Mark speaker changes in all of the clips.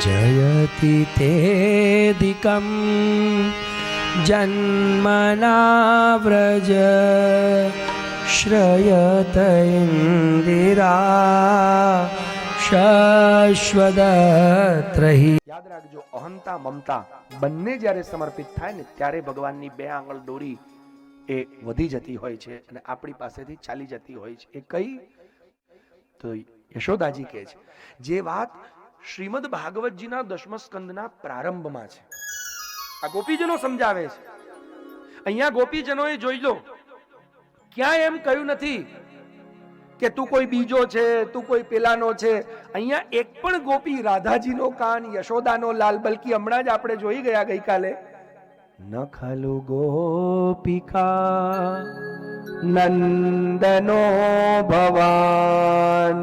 Speaker 1: जयति तेऽधिकं जन्मना व्रज श्रयत इंदिरा શાશ્વતત્રહિ।
Speaker 2: યાદ રાખજો, અહંતા મમતા બંને જ્યારે સમર્પિત થાય ને ત્યારે ભગવાનની બે આંગળ દોરી એ વધી જતી હોય છે અને આપણી પાસેથી ચાલી જતી હોય છે। એ કઈ તો યશોદાજી કહે છે જે વાત શ્રીમદ ભાગવતજીના 10મા સ્કંદના પ્રારંભમાં છે, આ ગોપીજનો સમજાવે છે। અહીંયા ગોપીજનોએ જોઈ લો, ક્યાં એમ કહ્યું નથી કે તું કોઈ બીજો છે, તું કોઈ પેલાનો છે। અહીંયા એક પણ ગોપી રાધાજીનો કાન, યશોદાનો લાલ, બલકી હમણાં જ આપણે જોઈ ગયા ગઈકાલે, ન ખલુ ગોપિકા નંદનો ભવાન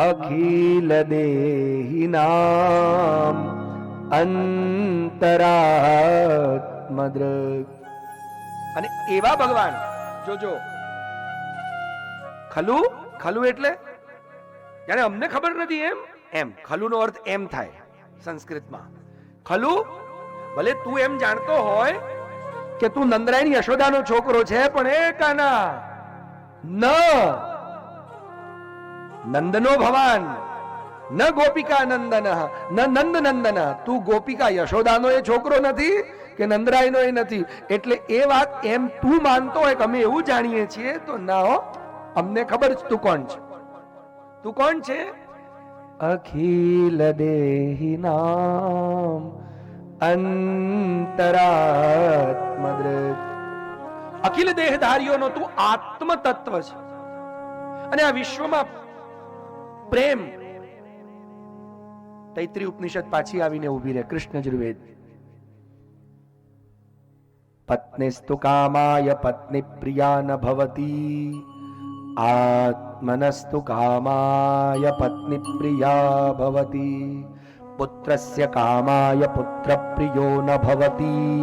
Speaker 2: અખિલ દેહી નામ અંતરાત્મદ્રક। અને એવા ભગવાન જોજો, ખલુ ખલુ એટલે જાણે અમને ખબર નથી એમ, એમ ખલુનો અર્થ એમ થાય સંસ્કૃતમાં। ખલુ ભલે તું એમ જાણતો હોય કે તું નંદરાયની યશોદાનો છોકરો છે, પણ એ કાના ન નંદનો ભવાન ન ગોપિકા નંદન ન નંદ નંદન, તું ગોપિકા યશોદાનો એ છોકરો નથી કે નંદરાયનો એ નથી। એટલે એ વાત એમ તું માનતો હોય કે અમે એવું જાણીએ છીએ, તો ના હો, અમને ખબર છે તું કોણ છે। તું કોણ છે? અખિલ દેહી નામ અંતરાત્મદ્રક। અખિલ દેહધારીઓનો તું આત્મ તત્વ છે। અને આ વિશ્વમાં પ્રેમ, તૈત્રી ઉપનિષદ પાછી આવીને ઉભી રહે, કૃષ્ણ યજુર્વેદ। પત્નીસ્તુ કામાય પત્ની પ્રિયા ન ભવતી, આત્મનસ્તુ કામાય પત્ની પ્રિયા ભવતી, પુત્રસ્ય કામાય પુત્ર પ્રિયો ન ભવતી,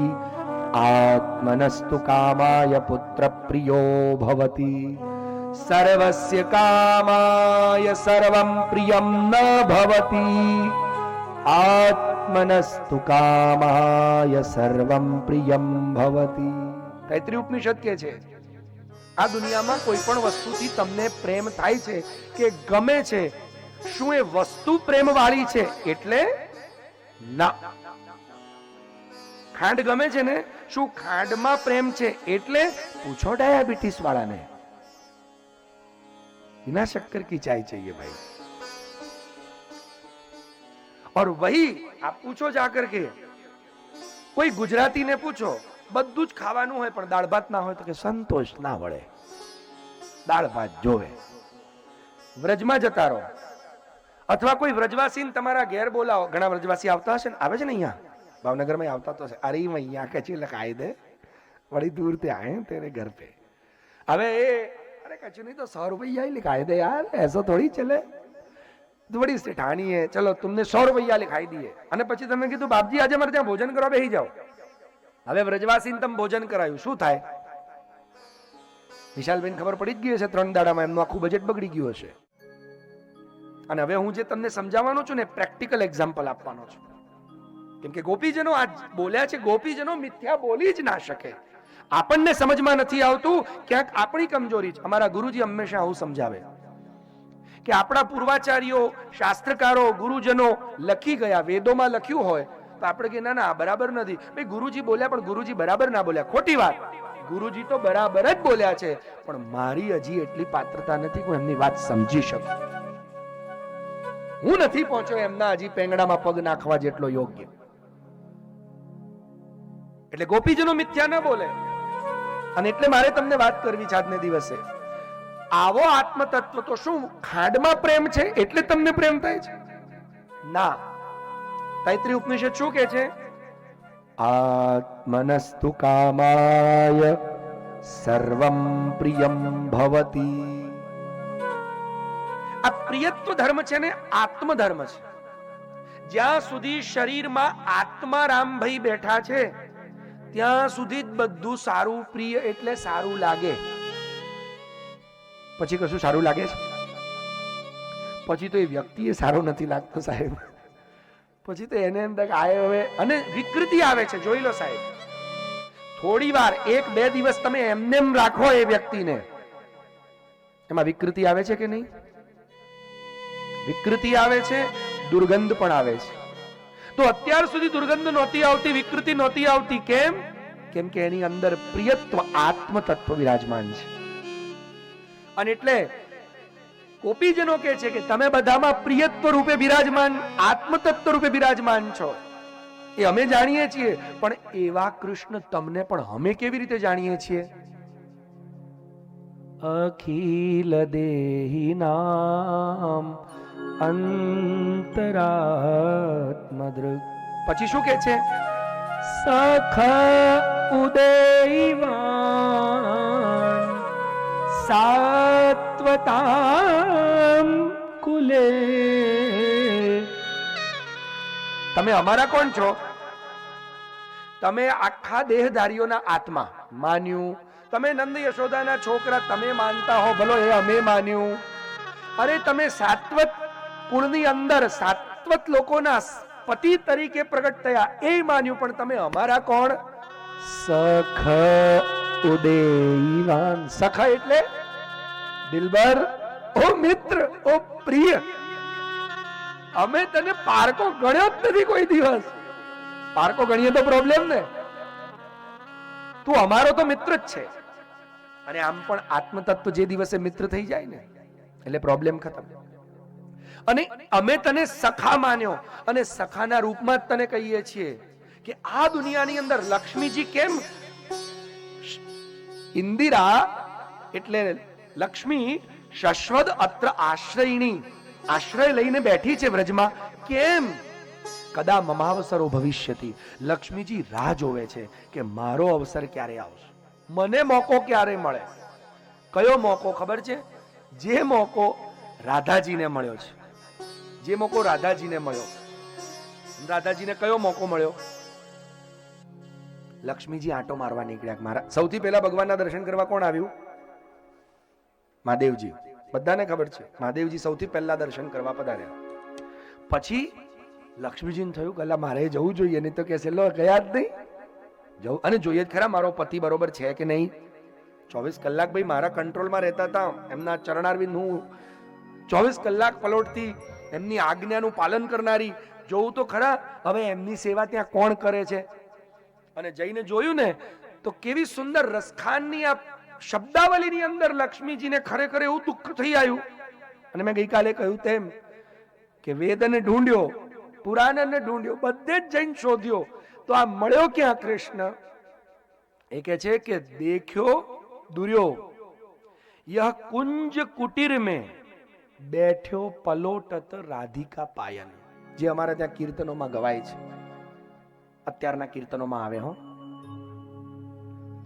Speaker 2: આત્મનસ્તુ કામાય પુત્ર પ્રિયો ભવતી, સર્વસ્ય કામાય સર્વં પ્રિયં ન ભવતી, આત્મનસ્તુ કામાય સર્વં પ્રિયં ભવતી। તૈત્રી ઉપનિષદ કહે છે આ દુનિયામાં કોઈ પણ વસ્તુથી તમને પ્રેમ થાય છે કે ગમે છે, શું એ વસ્તુ પ્રેમ વાળી છે? એટલે ના। ખાંડ ગમે છે ને, શું ખાંડમાં પ્રેમ છે? એટલે પૂછો ડાયાબિટીસ વાળાને, बिना शक्कर की चाय चाहिए भाई। और वही आप पूछो जाकर के, કોઈ ગુજરાતીને પૂછો, બધું જ ખાવાનું હોય પણ દાળ ભાત ના હોય તો કે સંતોષ ના વળે, દાળ ભાત જોવે। વ્રજમાં જતા રહો, અથવા કોઈ વ્રજવાસીને તમારા ઘેર બોલાવો, ઘણા વ્રજવાસી આવતા હશે ને, આવે છે ને અહીંયા ભાવનગરમાં આવતા તો હશે, અરે મૈયા કચી લખાઈ દે, बड़ी दूर से आए हैं तेरे घर पे। अबे अरे कचू नहीं तो 100 रुपया ही लिखाई दे यार, ऐसा थोड़ी चले, तो बड़ी सेठानी है, चलो तुमने 100 रुपया लिखाई दिए અને પછી તમે કીધું બાપજી આજે મારે ત્યાં ભોજન કરવા બેસી જાઓ। હવે વ્રજવાસીને તમે ભોજન કરાયું, શું થાય? વિશાલબેન ખબર પડી જ ગઈ હશે, 3 દાડામાં એમનું આખું બજેટ બગડી ગયું હશે। અને હવે હું જે તમને સમજાવવાનો છું ને, પ્રેક્ટિકલ એક્ઝામ્પલ આપવાનો છું, કેમ કે ગોપીજનો આજ બોલ્યા છે, ગોપીજનો મિથ્યા બોલી જ ના શકે। આપણને સમજમાં નથી આવતું, ક્યાંક આપણી કમજોરી છે। અમારા ગુરુજી હંમેશા આવું સમજાવે કે આપણા પૂર્વાચાર્યો, શાસ્ત્રકારો, ગુરુજનો લખી ગયા, વેદોમાં લખ્યું હોય તો આપણે કે ના ના બરાબર નથી ભાઈ, ગુરુજી બોલ્યા પણ ગુરુજી બરાબર ના બોલ્યા, ખોટી વાત। ગુરુજી તો બરાબર જ બોલ્યા છે, પણ મારી હજી એટલી પાત્રતા નથી કે એમની વાત સમજી શકું, હું નથી પહોંચ્યો એમના હજી પેંગડામાં પગ નાખવા જેટલો યોગ્ય। એટલે ગોપીજનો મિથ્યા ન બોલે। અને એટલે મારે તમને વાત કરવી છે આજને દિવસે, આવો આત્મ તત્વ તો શું ખાંડમાં પ્રેમ છે એટલે તમને પ્રેમ થાય છે? ના। તૈત્રી ઉપનિષદ શું કહે છે? આત્મનસ્તુ કામાય સર્વં પ્રિયં ભવતી। આ પ્રિયત્વ ધર્મ છે ને, આત્મ ધર્મ છે। જ્યાં સુધી શરીરમાં આત્મા રામભાઈ બેઠા છે ત્યાં સુધી જ બધું સારું, પ્રિય એટલે સારું લાગે। પછી કશું સારું લાગે છે? પછી તો એ વ્યક્તિ સારો નથી લાગતો સાહેબ, પછી તો એને એમ થાય કે આ હવે, અને વિકૃતિ આવે છે. જોઈ લો સાહેબ, થોડી વાર 1-2 દિવસ તમે એમને એમ રાખો એ વ્યક્તિને, એમાં વિકૃતિ આવે છે કે નહીં? વિકૃતિ આવે છે, દુર્ગંધ પણ આવે છે. તો અત્યાર સુધી દુર્ગંધ નહોતી આવતી, વિકૃતિ નહોતી આવતી. કેમ? કેમ કે એની અંદર પ્રિયત્વ, આત્મ તત્વ વિરાજમાન છે. અને એટલે ગોપીજનો કહે છે કે તમે બધામાં પ્રિયત્વ રૂપે બિરાજમાન, આત્મ તત્વ રૂપે બિરાજમાન છો. એ અમે જાણીએ છીએ, પણ એવા કૃષ્ણ તમને પણ અમે કેવી રીતે જાણીએ છીએ?
Speaker 1: અખિલ દેહી નામ અંતરાત્મદૃક.
Speaker 2: પછી શું કે છે?
Speaker 1: સખ ઉદયવાન સાત્વતામ કુલે.
Speaker 2: તમે અમારા કોણ છો? તમે આખા દેહધારીઓના આત્મા માન્યું. તમે નંદ યશોદાના છોકરા તમે માનતા હો, ભલો એ અમે માન્યું. અરે તમે સાત્વત કુળની અંદર સાત્વત લોકોના પતિ તરીકે પ્રગટ થયા એ માન્યું, પણ તમે અમારા કોણ?
Speaker 1: સખ ઉદયવાન.
Speaker 2: સખ એટલે દિલબર, ઓ મિત્ર, ઓ પ્રિય. અમે તને પારકો ગણ્યો જ નથી કોઈ દિવસ. પારકો ગણીએ તો પ્રોબ્લેમ ને. તું અમારો તો મિત્ર જ છે. અને આમ પણ આત્મ તત્વ જે દિવસે મિત્ર થઈ જાય ને એટલે પ્રોબ્લેમ ખતમ. અને અમે તને સખા માન્યો, અને સખાના રૂપમાં જ તને કહીએ છીએ કે આ દુનિયાની અંદર લક્ષ્મીજી કેમ, ઇન્દિરા એટલે લક્ષ્મી શશ્વદ અત્ર આશ્રયણી, આશ્રય લઈને બેઠી છે વ્રજમાં. કેમ? કદા મમાવસરો ભવિષ્યતિ. લક્ષ્મીજી રાહ જોવે છે કે મારો અવસર ક્યારે આવશે, મને મોકો ક્યારે મળે. કયો મોકો ખબર છે? જે મોકો રાધાજીને મળ્યો છે. જે મોકો રાધાજીને મળ્યો. રાધાજીને કયો મોકો મળ્યો? લક્ષ્મીજી આંટો મારવા નીકળ્યા. મારા સૌથી પહેલા ભગવાનના દર્શન કરવા કોણ આવ્યું? મહાદેવજી. બધાને ખબર છે મહાદેવજી સૌથી પહેલા દર્શન કરવા પધાર્યા. પછી લક્ષ્મીજીને થયું કે મારે જવું જોઈએ, નહીં તો કહેશે લો ગયા જ નહીં જવું. અને જોઈએ જ ખરા મારો પતિ બરોબર છે કે નહીં. 24 કલાક ભાઈ મારા કંટ્રોલમાં રહેતા હતા. એમના ચરણારવિંદ હું 24 કલાક પલોટથી એમની આજ્ઞાનું પાલન કરનારી. જોવું તો ખરા હવે એમની સેવા ત્યાં કોણ કરે છે. અને જઈને જોયું ને તો કેવી સુંદર રસખાનની આ શબ્દાવલીની અંદર લક્ષ્મીજીને ખરેખર એવું દુઃખ થઈ આવ્યું. અને મેં ગઈકાલે કહ્યું તેમ કે વેદને ઢૂંઢ્યો, પુરાણને ઢૂંઢ્યો, બધે જ જઈને શોધ્યો, તો આ મળ્યો ક્યાં કૃષ્ણ? એ કહે છે કે દેખ્યો દુર્યો યહ કુંજ કુટીર મેં બેઠ્યો પલોટત રાધિકા પાયન. જે અમારા ત્યાં કીર્તનોમાં ગવાય છે, અત્યારના કીર્તનોમાં આવે હો.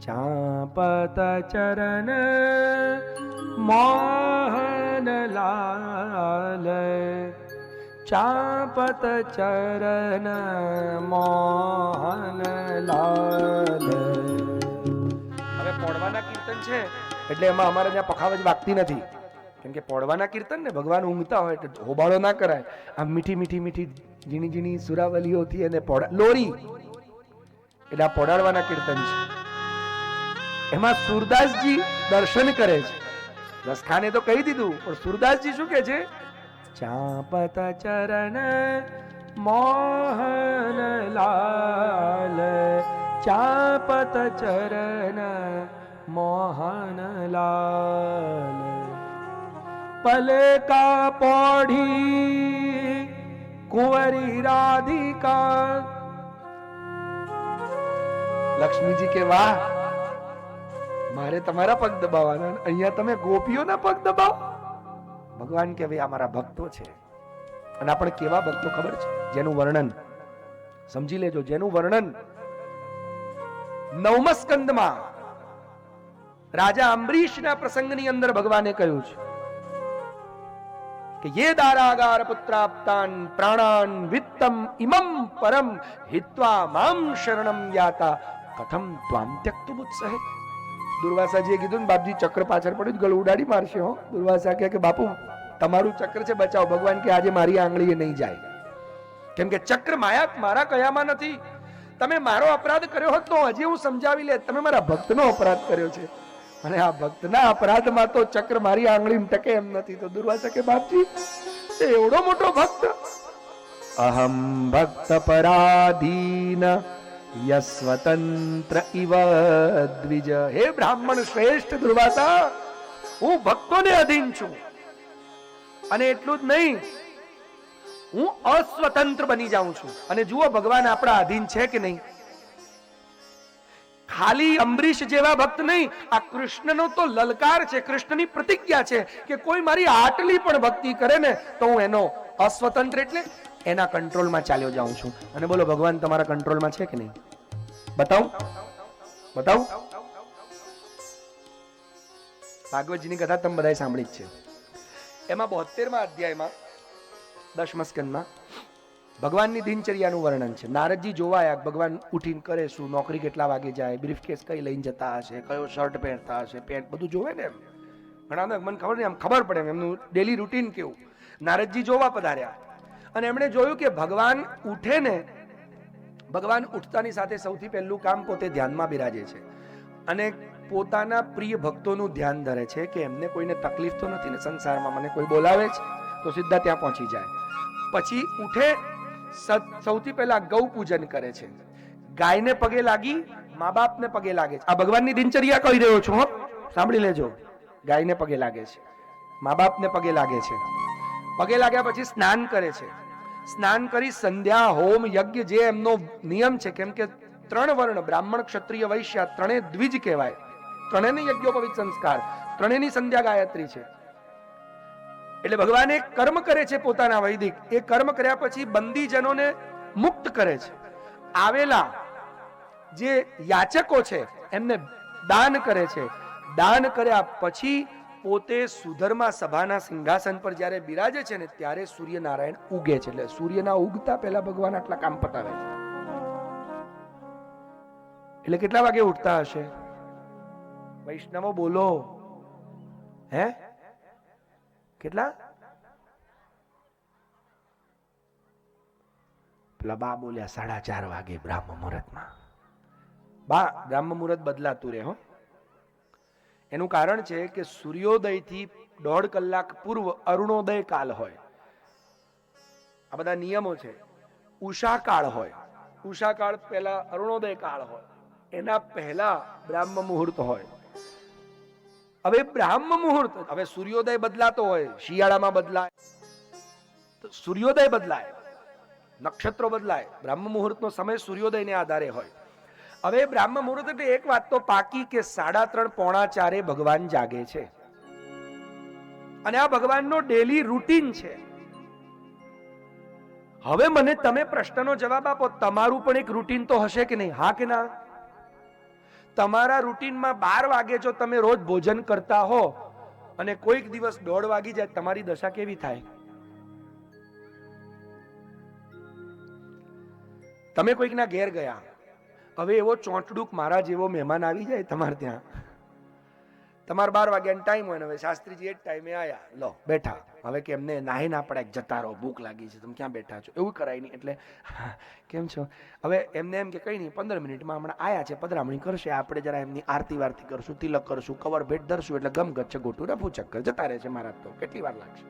Speaker 1: ચાપત ચરણ મોહન લાલ, ચાપત ચરણ મોહન લાલ.
Speaker 2: હવે પોળવાના કીર્તન છે એટલે એમાં અમારે ત્યાં પખાવજ વાગતી નથી. કેમ કે પોળવાના કીર્તન ને ભગવાન ઊંઘતા હોય એટલે હોબાળો ના કરાય. આમ મીઠી મીઠી મીઠી ઝીણી ઝીણી સુરાવલીઓથી અને લોરી એટલે આ પોડાડવાના કીર્તન છે. એમાં સુરદાસજી દર્શન કરે છે. રસખાને તો કહી દીધું, પણ સુરદાસજી શું કે છે?
Speaker 1: ચાપત ચરણ મોહન લાલ, ચાપત ચરણ મોહન લાલ. પલકા પોઢી કુંવરી રાધિકા.
Speaker 2: લક્ષ્મીજી કે વાહ, મારે તમારા પગ દબાવવાના, અહીંયા તમે ગોપીઓના પગ દબાવો. ભગવાન કે ભાઈ આ મારા ભક્તો છે. અને આપણે કેવા ભક્તો ખબર છે? જેનું વર્ણન સમજી લેજો. જેનું વર્ણન 9મા સ્કંદમાં રાજા અંબરીશના પ્રસંગની અંદર ભગવાને કહ્યું છે કે યે દારાગાર પુત્રાપ્તાન પ્રાણાન વિત્તમ ઇમમ પરમ હિત્વા મામ શરણમ યાતા કથમ ત્વામ ત્યક્તુમુત્સહે. દુર્વાસાજીએ કીધું ને બાપજી ચક્ર પાછળ પડ્યું ગળું ઉડાડી મારશે હો. દુર્વાસા કહે કે બાપુ તમારું ચક્ર છે બચાવો. ભગવાન કે આજે મારી આંગળીએ નહીં જાય. કેમ કે ચક્ર માયા મારા કયામાં નથી. તમે મારો અપરાધ કર્યો હોત તો હજી હું સમજાવી લે, તમે મારા ભક્તનો અપરાધ કર્યો છે અને આ ભક્તના અપરાધમાં તો ચક્ર મારી આંગળીમાં ટકે એમ નથી. તો દુર્વાસા કે બાપજી એવડો મોટો ભક્ત, અહમ ભક્ત પરાધીન યસ્વતંત્ર ઇવ દ્વિજ. હે બ્રાહ્મણ શ્રેષ્ઠ દુર્વાસા, હું ભક્તોને અધીન છું અને એટલું જ નહીં, હું અસ્વતંત્ર બની જાઉં છું. અને જુઓ ભગવાન આપણા અધીન છે કે નહીં. ખાલી અંબરીશ જેવા ભક્ત નહીં, આ કૃષ્ણનો તો લલકાર છે, કૃષ્ણની પ્રતિજ્ઞા છે કે કોઈ મારી આટલી પણ ભક્તિ કરે ને તો હું એનો અસ્વતંત્ર એટલે એના કંટ્રોલમાં ચાલ્યો જાઉં છું. અને બોલો ભગવાન તમારા કંટ્રોલમાં છે કે નહીં? બતાવું બતાવું. ભાગવતજીની કથા તમે બધાએ સાંભળી જ છે. એમાં 72મા અધ્યાયમાં 10મા સ્કંદમાં ભગવાનની દિનચર્યાનું વર્ણન છે. નારદજી જોવા આવ્યા, ભગવાન ઉઠીને કરે શું, નોકરી કેટલા વાગે જાય, બ્રીફકેસ કઈ લઈને જતા હશે, કયો શર્ટ પહેરતા હશે, પેન્ટ બધું જોવે ને. એમ ઘણા મને ખબર નહીં, આમ ખબર પડે એમનું ડેલી રૂટીન કેવું. નારદજી જોવા પધાર્યા અને એમણે જોયું કે ભગવાન ઉઠે ને, ભગવાન ઉઠતાની સાથે સૌથી પહેલું કામ પોતે ધ્યાનમાં બિરાજે છે અને પોતાના પ્રિય ભક્તોનું ધ્યાન ધરે છે કે એમને કોઈને તકલીફ તો નથી ને સંસારમાં, મને કોઈ બોલાવે છે તો સીધા ત્યાં પહોંચી જાય. પછી ઉઠે, સૌથી પહેલા ગૌ પૂજન કરે છે, ગાયને પગે લાગી, મા બાપને પગે લાગે છે. આ ભગવાનની દિનચર્યા કહી રહ્યો છું, સાંભળી લેજો. ગાયને પગે લાગે છે, મા બાપને પગે લાગે છે. પગે લાગ્યા પછી સ્નાન કરે છે. સ્નાન કરી સંધ્યા, હોમ, યજ્ઞ જે એમનો નિયમ છે, કેમ કે 3 વર્ણ બ્રાહ્મણ, ક્ષત્રિય, વૈશ્ય, ત્રણે દ્વિજ કહેવાય. ત્રણેની યજ્ઞોપવિત સંસ્કાર, ત્રણેની સંધ્યા ગાયત્રી છે. એટલે ભગવાન એક કર્મ કરે છે પોતાના વૈદિક. એ કર્મ કર્યા પછી બંદીજનોને મુક્ત કરે છે. આવેલા જે યાચકો છે એમને દાન કરે છે. દાન કર્યા પછી પોતે સુધર્મા સભાના સિંહાસન પર જ્યારે બિરાજે છે ને ત્યારે સૂર્યનારાયણ ઉગે છે. એટલે સૂર્યના ઉગતા પહેલા ભગવાન આટલા કામ પતાવે છે. એટલે કેટલા વાગે ઉઠતા હશે વૈષ્ણવો? બોલો. હે કેટલા? પેલા બા બોલ્યા 4:30 વાગે બ્રાહ્મ મુહૂર્તમાં. બા, બ્રાહ્મ મુહૂર્ત બદલાતું રહે હો. એનું કારણ છે કે સૂર્યોદયથી 1.5 કલાક પૂર્વ અરુણોદય કાળ હોય. આ બધા નિયમો છે. ઉષા કાળ હોય, ઉષા કાળ પહેલા અરુણોદય કાળ હોય, એના પહેલા બ્રાહ્મ મુહૂર્ત હોય. હવે બ્રાહ્મ મુહૂર્ત, હવે સૂર્યોદય બદલાતો હોય, શિયાળામાં બદલાય તો સૂર્યોદય બદલાય, નક્ષત્રો બદલાય. બ્રાહ્મ મુહૂર્તનો સમય સૂર્યોદયને આધારે હોય. હવે બ્રાહ્મ મુહૂર્ત એટલે એક વાત તો પાકી કે 3:30 પોણા 4 ભગવાન જાગે છે અને આ ભગવાનનો ડેલી રૂટીન છે. હવે મને તમે પ્રશ્નનો જવાબ આપો, તમારું પણ એક રૂટીન તો હશે કે નહીં? હા કે ના? તમારા રૂટીનમાં 12 વાગે જો તમે રોજ ભોજન કરતા હો અને કોઈક દિવસ 1:30 વાગી જાય, તમારી દશા કેવી થાય? તમે કોઈકના ઘેર ગયા, હવે એવો ચોંટડુક મારા જેવો મહેમાન આવી જાય તમારે ત્યાં, તમારે 12 વાગ્યાનો ટાઈમ હોય ને હવે શાસ્ત્રીજી એ જ ટાઈમે આયા, લો બેઠા. હવે કે એમને નાહી ના પડાય, જતા રહો, ભૂખ લાગી છે, તમે ક્યાં બેઠા છો? એવું કરાય નહીં. એટલે કેમ છો? હવે એમને એમ કે કઈ નહીં, 15 મિનિટમાં હમણાં આયા છે, પધરામણી કરશે, આપણે જરા એમની આરતી વારતી કરશું, તિલક કરશું, કવર ભેટ ધરશું, એટલે ગમગત છે, ગોટું રફુ ચક્કર જતા રહે છે મહારાજ. તો કેટલી વાર લાગશે?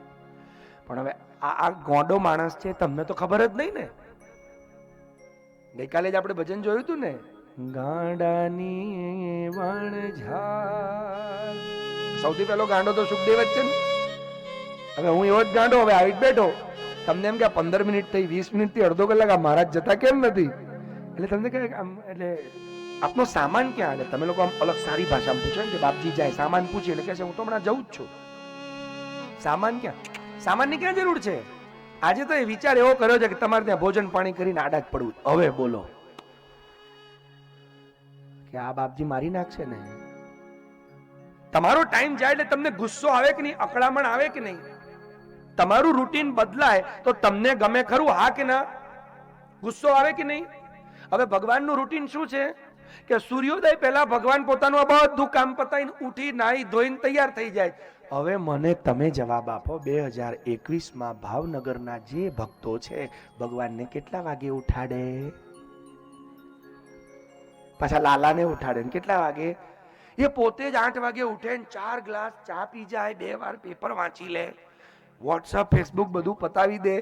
Speaker 2: પણ હવે આ ગોંડો માણસ છે, તમને તો ખબર જ નહીં ને. ગઈકાલે જ આપણે ભજન જોયું હતું ને, ગાંડાની વણઝાર. સૌથી પહેલો ગાંડો તો સુખદેવ જ છે ને. હવે હું એવો જ ગાંડો, હવે આવી જ બેઠો, તમને એમ કે 15 મિનિટ થઈ, 20 મિનિટ થી અડધો કલાક, આ મહારાજ જતા કેમ નથી? એટલે તમને કહે એટલે આપનો સામાન ક્યાં? એટલે તમે લોકો આમ અલગ સારી ભાષામાં પૂછે કે બાપજી જાય, સામાન પૂછે એટલે કહે છે હું તો હમણાં જવું જ છું. સામાન ક્યાં? સામાનની ક્યાં જરૂર છે? આજે તો એ વિચાર એવો કર્યો છે કે તમારે ત્યાં ભોજન પાણી કરીને આડા જ પડવું. હવે બોલો કે આ બાપજી મારી નાખશે ને? તમારો ટાઈમ જાય એટલે તમને ગુસ્સો આવે કે નહીં? અકળામણ આવે કે નહીં? તમારું રૂટીન બદલાય તો તમને ગમે ખરું? હા કે ના? ગુસ્સો આવે કે નહીં? હવે ભગવાનનું રૂટીન શું છે કે સૂર્યોદય પહેલા ભગવાન પોતાનું બધું કામ પતાવીને ઉઠી નાહી ધોઈને તૈયાર થઈ જાય. હવે મને તમે જવાબ આપો, 2021માં ભાવનગરના જે ભક્તો છે ભગવાનને કેટલા વાગે ઉઠાડે? પાછા લાલાને ઉઠાડે ને કેટલા વાગે? એ પોતે જ 8 વાગે ઉઠે ને 4 ગ્લાસ ચા પી જાય, 2 વાર પેપર વાંચી લે, વોટ્સઅપ ફેસબુક બધું પતાવી દે,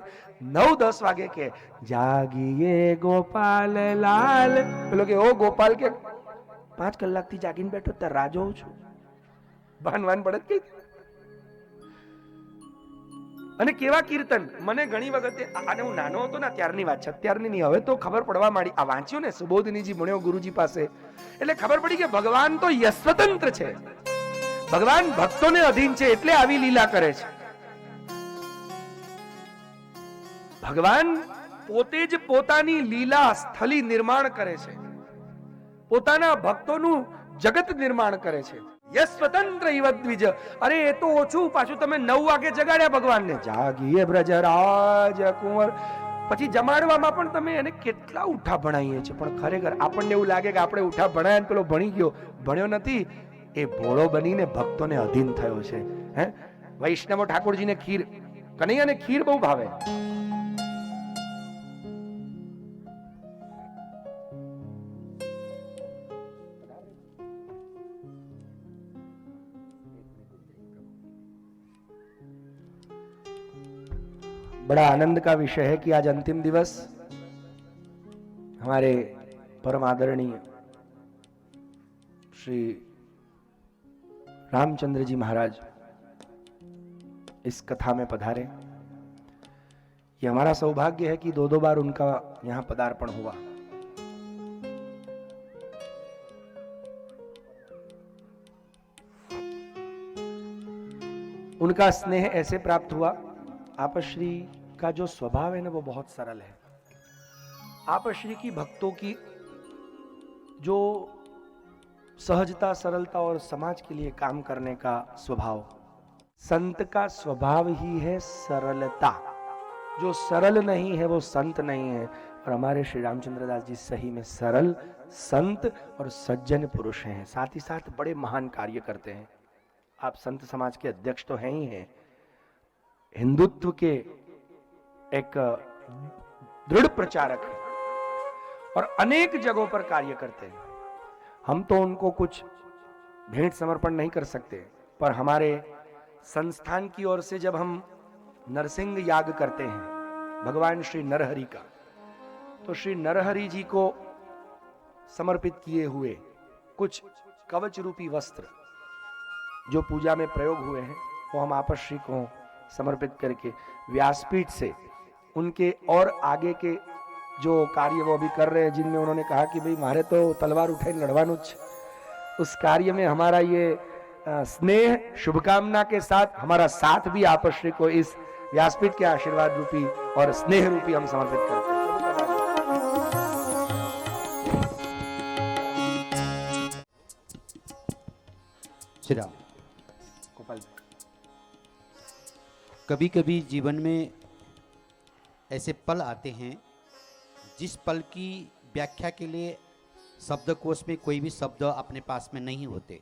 Speaker 2: 9-10 વાગે કે જાગીએ ગોપાલ લાલ, પેલો કે ઓ ગોપાલ કે 5 કલાકથી જાગીને બેઠો ત્યારે રાહ જોઉં છું, ભાનવાન પડે કઈ. અને કેવા કીર્તન! મને ઘણી વખતે, આને હું નાનો હતો ને ત્યારની વાત છે, અત્યારની નહીં, હવે તો ખબર પડવા માંડી. આ વાંચ્યું ને સુબોધનીજી ભણ્યો ગુરુજી પાસે, એટલે ખબર પડી કે ભગવાન તો યસ્વતંત્ર છે, ભગવાન ભક્તોને અધીન છે, એટલે આવી લીલા કરે છે. ભગવાન પોતે જ પોતાની લીલા સ્થલી નિર્માણ કરે છે, પોતાના ભક્તોનું જગત નિર્માણ કરે છે. યસ્વતંત્ર ઇવ દ્વિજ. અરે એ તો ઓછું, પાછું તમે 9 વાગે જગાડ્યા ભગવાનને, જાગીએ બ્રજરાજ કુંવર. પછી જમાડવામાં પણ તમે એને કેટલા ઉઠા ભણાવીએ છીએ, પણ ખરેખર આપણને એવું લાગે કે આપણે ઉઠા ભણાયા પેલો ભણી ગયો, ભણ્યો નથી. એ ભોળો બનીને ભક્તોને અધીન થયો છે. હે વૈષ્ણવો ઠાકોરજીને ખીર, કનૈયાને ખીર બહુ ભાવે. बड़ा आनंद का विषय है कि आज अंतिम दिवस हमारे परम आदरणीय श्री रामचंद्र जी महाराज इस कथा में पधारे. ये हमारा सौभाग्य है कि 2-2 बार उनका यहां पदार्पण हुआ. उनका स्नेह ऐसे प्राप्त हुआ. आपश्री का जो स्वभाव है ना वो बहुत सरल है. आपश्री की भक्तों की जो सहजता, सरलता और समाज के लिए काम करने का स्वभाव, संत का स्वभाव ही है सरलता. जो सरल नहीं है वो संत नहीं है. और हमारे श्री रामचंद्र दास जी सही में सरल संत और सज्जन पुरुष हैं, साथ ही साथ बड़े महान कार्य करते हैं. आप संत समाज के अध्यक्ष तो हैं ही हैं, हिंदुत्व के एक दृढ़ प्रचारक हैं और अनेक जगहों पर कार्य करते हैं. हम तो उनको कुछ भेंट समर्पण नहीं कर सकते, पर हमारे संस्थान की ओर से जब हम नरसिंह याग करते हैं भगवान श्री नरहरि का, तो श्री नरहरि जी को समर्पित किए हुए कुछ कवच रूपी वस्त्र जो पूजा में प्रयोग हुए हैं वो हम आपश्री को समर्पित करके व्यासपीठ से उनके और आगे के जो कार्य वो अभी कर रहे हैं, जिनमें उन्होंने कहा कि भाई मारे तो तलवार उठाई लड़वानुं ज, उस कार्य में हमारा ये स्नेह शुभकामना के साथ हमारा साथ भी आपश्री को इस व्यासपीठ के आशीर्वाद रूपी और स्नेह रूपी हम समर्पित करते हैं.
Speaker 3: श्री राम.
Speaker 2: गोपाल,
Speaker 3: कभी कभी जीवन में ऐसे पल आते हैं जिस पल की व्याख्या के लिए शब्दकोश में कोई भी शब्द अपने पास में नहीं होते,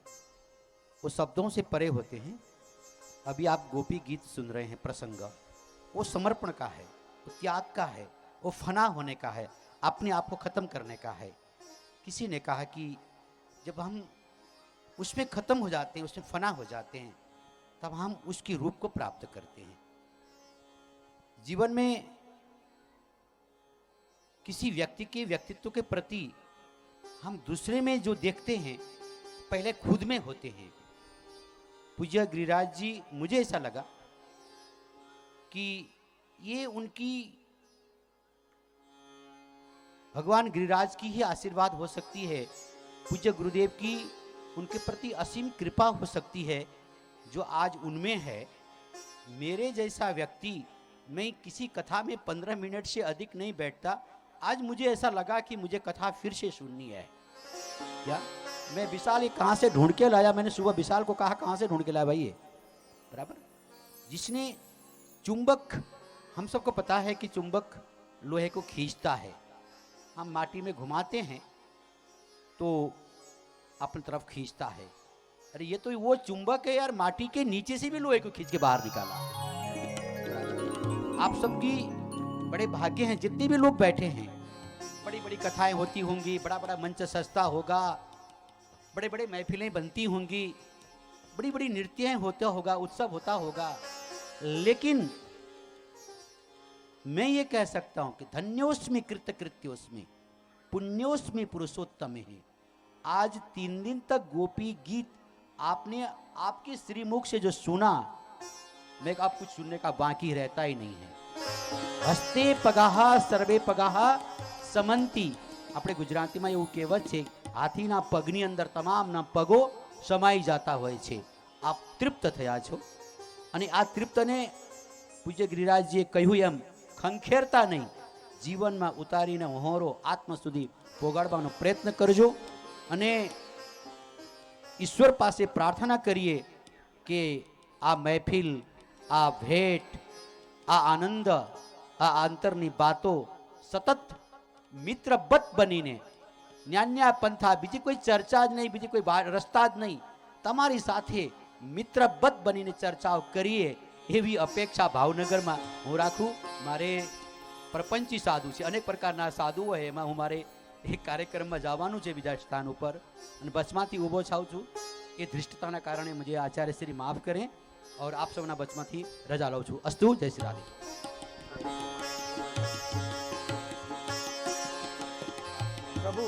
Speaker 3: वो शब्दों से परे होते हैं. अभी आप गोपी गीत सुन रहे हैं, प्रसंग वो समर्पण का है, वो त्याग का है, वो फना होने का है, अपने आप को ख़त्म करने का है. किसी ने कहा कि जब हम उसमें ख़त्म हो जाते हैं, उसमें फना हो जाते हैं, तब हम उसकी रूप को प्राप्त करते हैं. जीवन में किसी व्यक्ति के व्यक्तित्व के प्रति हम दूसरे में जो देखते हैं पहले खुद में होते हैं. पूज्य गिरिराज जी, मुझे ऐसा लगा कि ये उनकी भगवान गिरिराज की ही आशीर्वाद हो सकती है, पूज्य गुरुदेव की उनके प्रति असीम कृपा हो सकती है जो आज उनमें है. मेरे जैसा व्यक्ति, मैं किसी कथा में 15 मिनट से अधिक नहीं बैठता. आज मुझे ऐसा लगा कि मुझे कथा फिर से सुननी है. क्या मैं विशाल ये कहाँ से ढूंढ के लाया? मैंने सुबह विशाल को कहा कहाँ से ढूंढ के लाया भाई ये, बराबर. जिसने चुंबक, हम सबको पता है कि चुंबक लोहे को खींचता है, हम माटी में घुमाते हैं तो अपनी तरफ खींचता है. अरे ये तो वो चुंबक है यार, माटी के नीचे से भी लोहे को खींच के बाहर निकाला। आप सबकी बड़े भाग्य हैं, जितने भी लोग बैठे हैं। बड़ी बड़ी कथाएं होती होंगी, बड़ा बड़ा मंच सजता होगा, बड़े बड़े महफिलें बनती होंगी, बड़ी बड़ी नृत्य होता होगा, उत्सव होता होगा, लेकिन मैं ये कह सकता हूं कि धन्योस्मि कृतकृत्योस्मि पुण्योस्मि पुरुषोत्तम है। आज 3 दिन तक गोपी गीत आपने आपके श्रीमुख से जो सुना, मैं आप कुछ सुनने का बाकी रहता ही नहीं है। હસ્તે પગાહા સર્વે પગાહા સમંતી, આપણે ગુજરાતીમાં એવું કહેવત છે, હાથીના પગની અંદર તમામના પગો સમાઈ જતા હોય છે। આપ તૃપ્ત થયા છો અને આ તૃપ્તને પૂજ્ય ગિરિરાજજીએ કહ્યું એમ ખંખેરતા નહીં, જીવનમાં ઉતારીને વહોરો આત્મ સુધી પોગાડવાનો પ્રયત્ન કરજો। અને ઈશ્વર પાસે પ્રાર્થના કરીએ કે આ મહેફિલ, આ ભેટ, આ આનંદ, આ અંતરની બાતો સતત મિત્રબત બનીને ન્યાન્યા પંથા, બીજી કોઈ ચર્ચા જ નહીં, બીજી કોઈ રસ્તા જ નહીં, તમારી સાથે મિત્રબત બનીને ચર્ચાઓ કરીએ એવી અપેક્ષા ભાવનગરમાં હું રાખું। મારે પ્રપંચી સાધુ છે, અનેક પ્રકારના સાધુ હોય, એમાં હું મારે એક કાર્યક્રમમાં જવાનું છે બીજા સ્થાન ઉપર, અને બસમાંથી ઊભો થાઉં છું। એ ધૃષ્ટતાના કારણે મુझे આચાર્ય શ્રી માફ કરે और आप सबना बचमाथी रजा लઉં છું। अस्तु, जय श्री राधे।
Speaker 1: प्रभु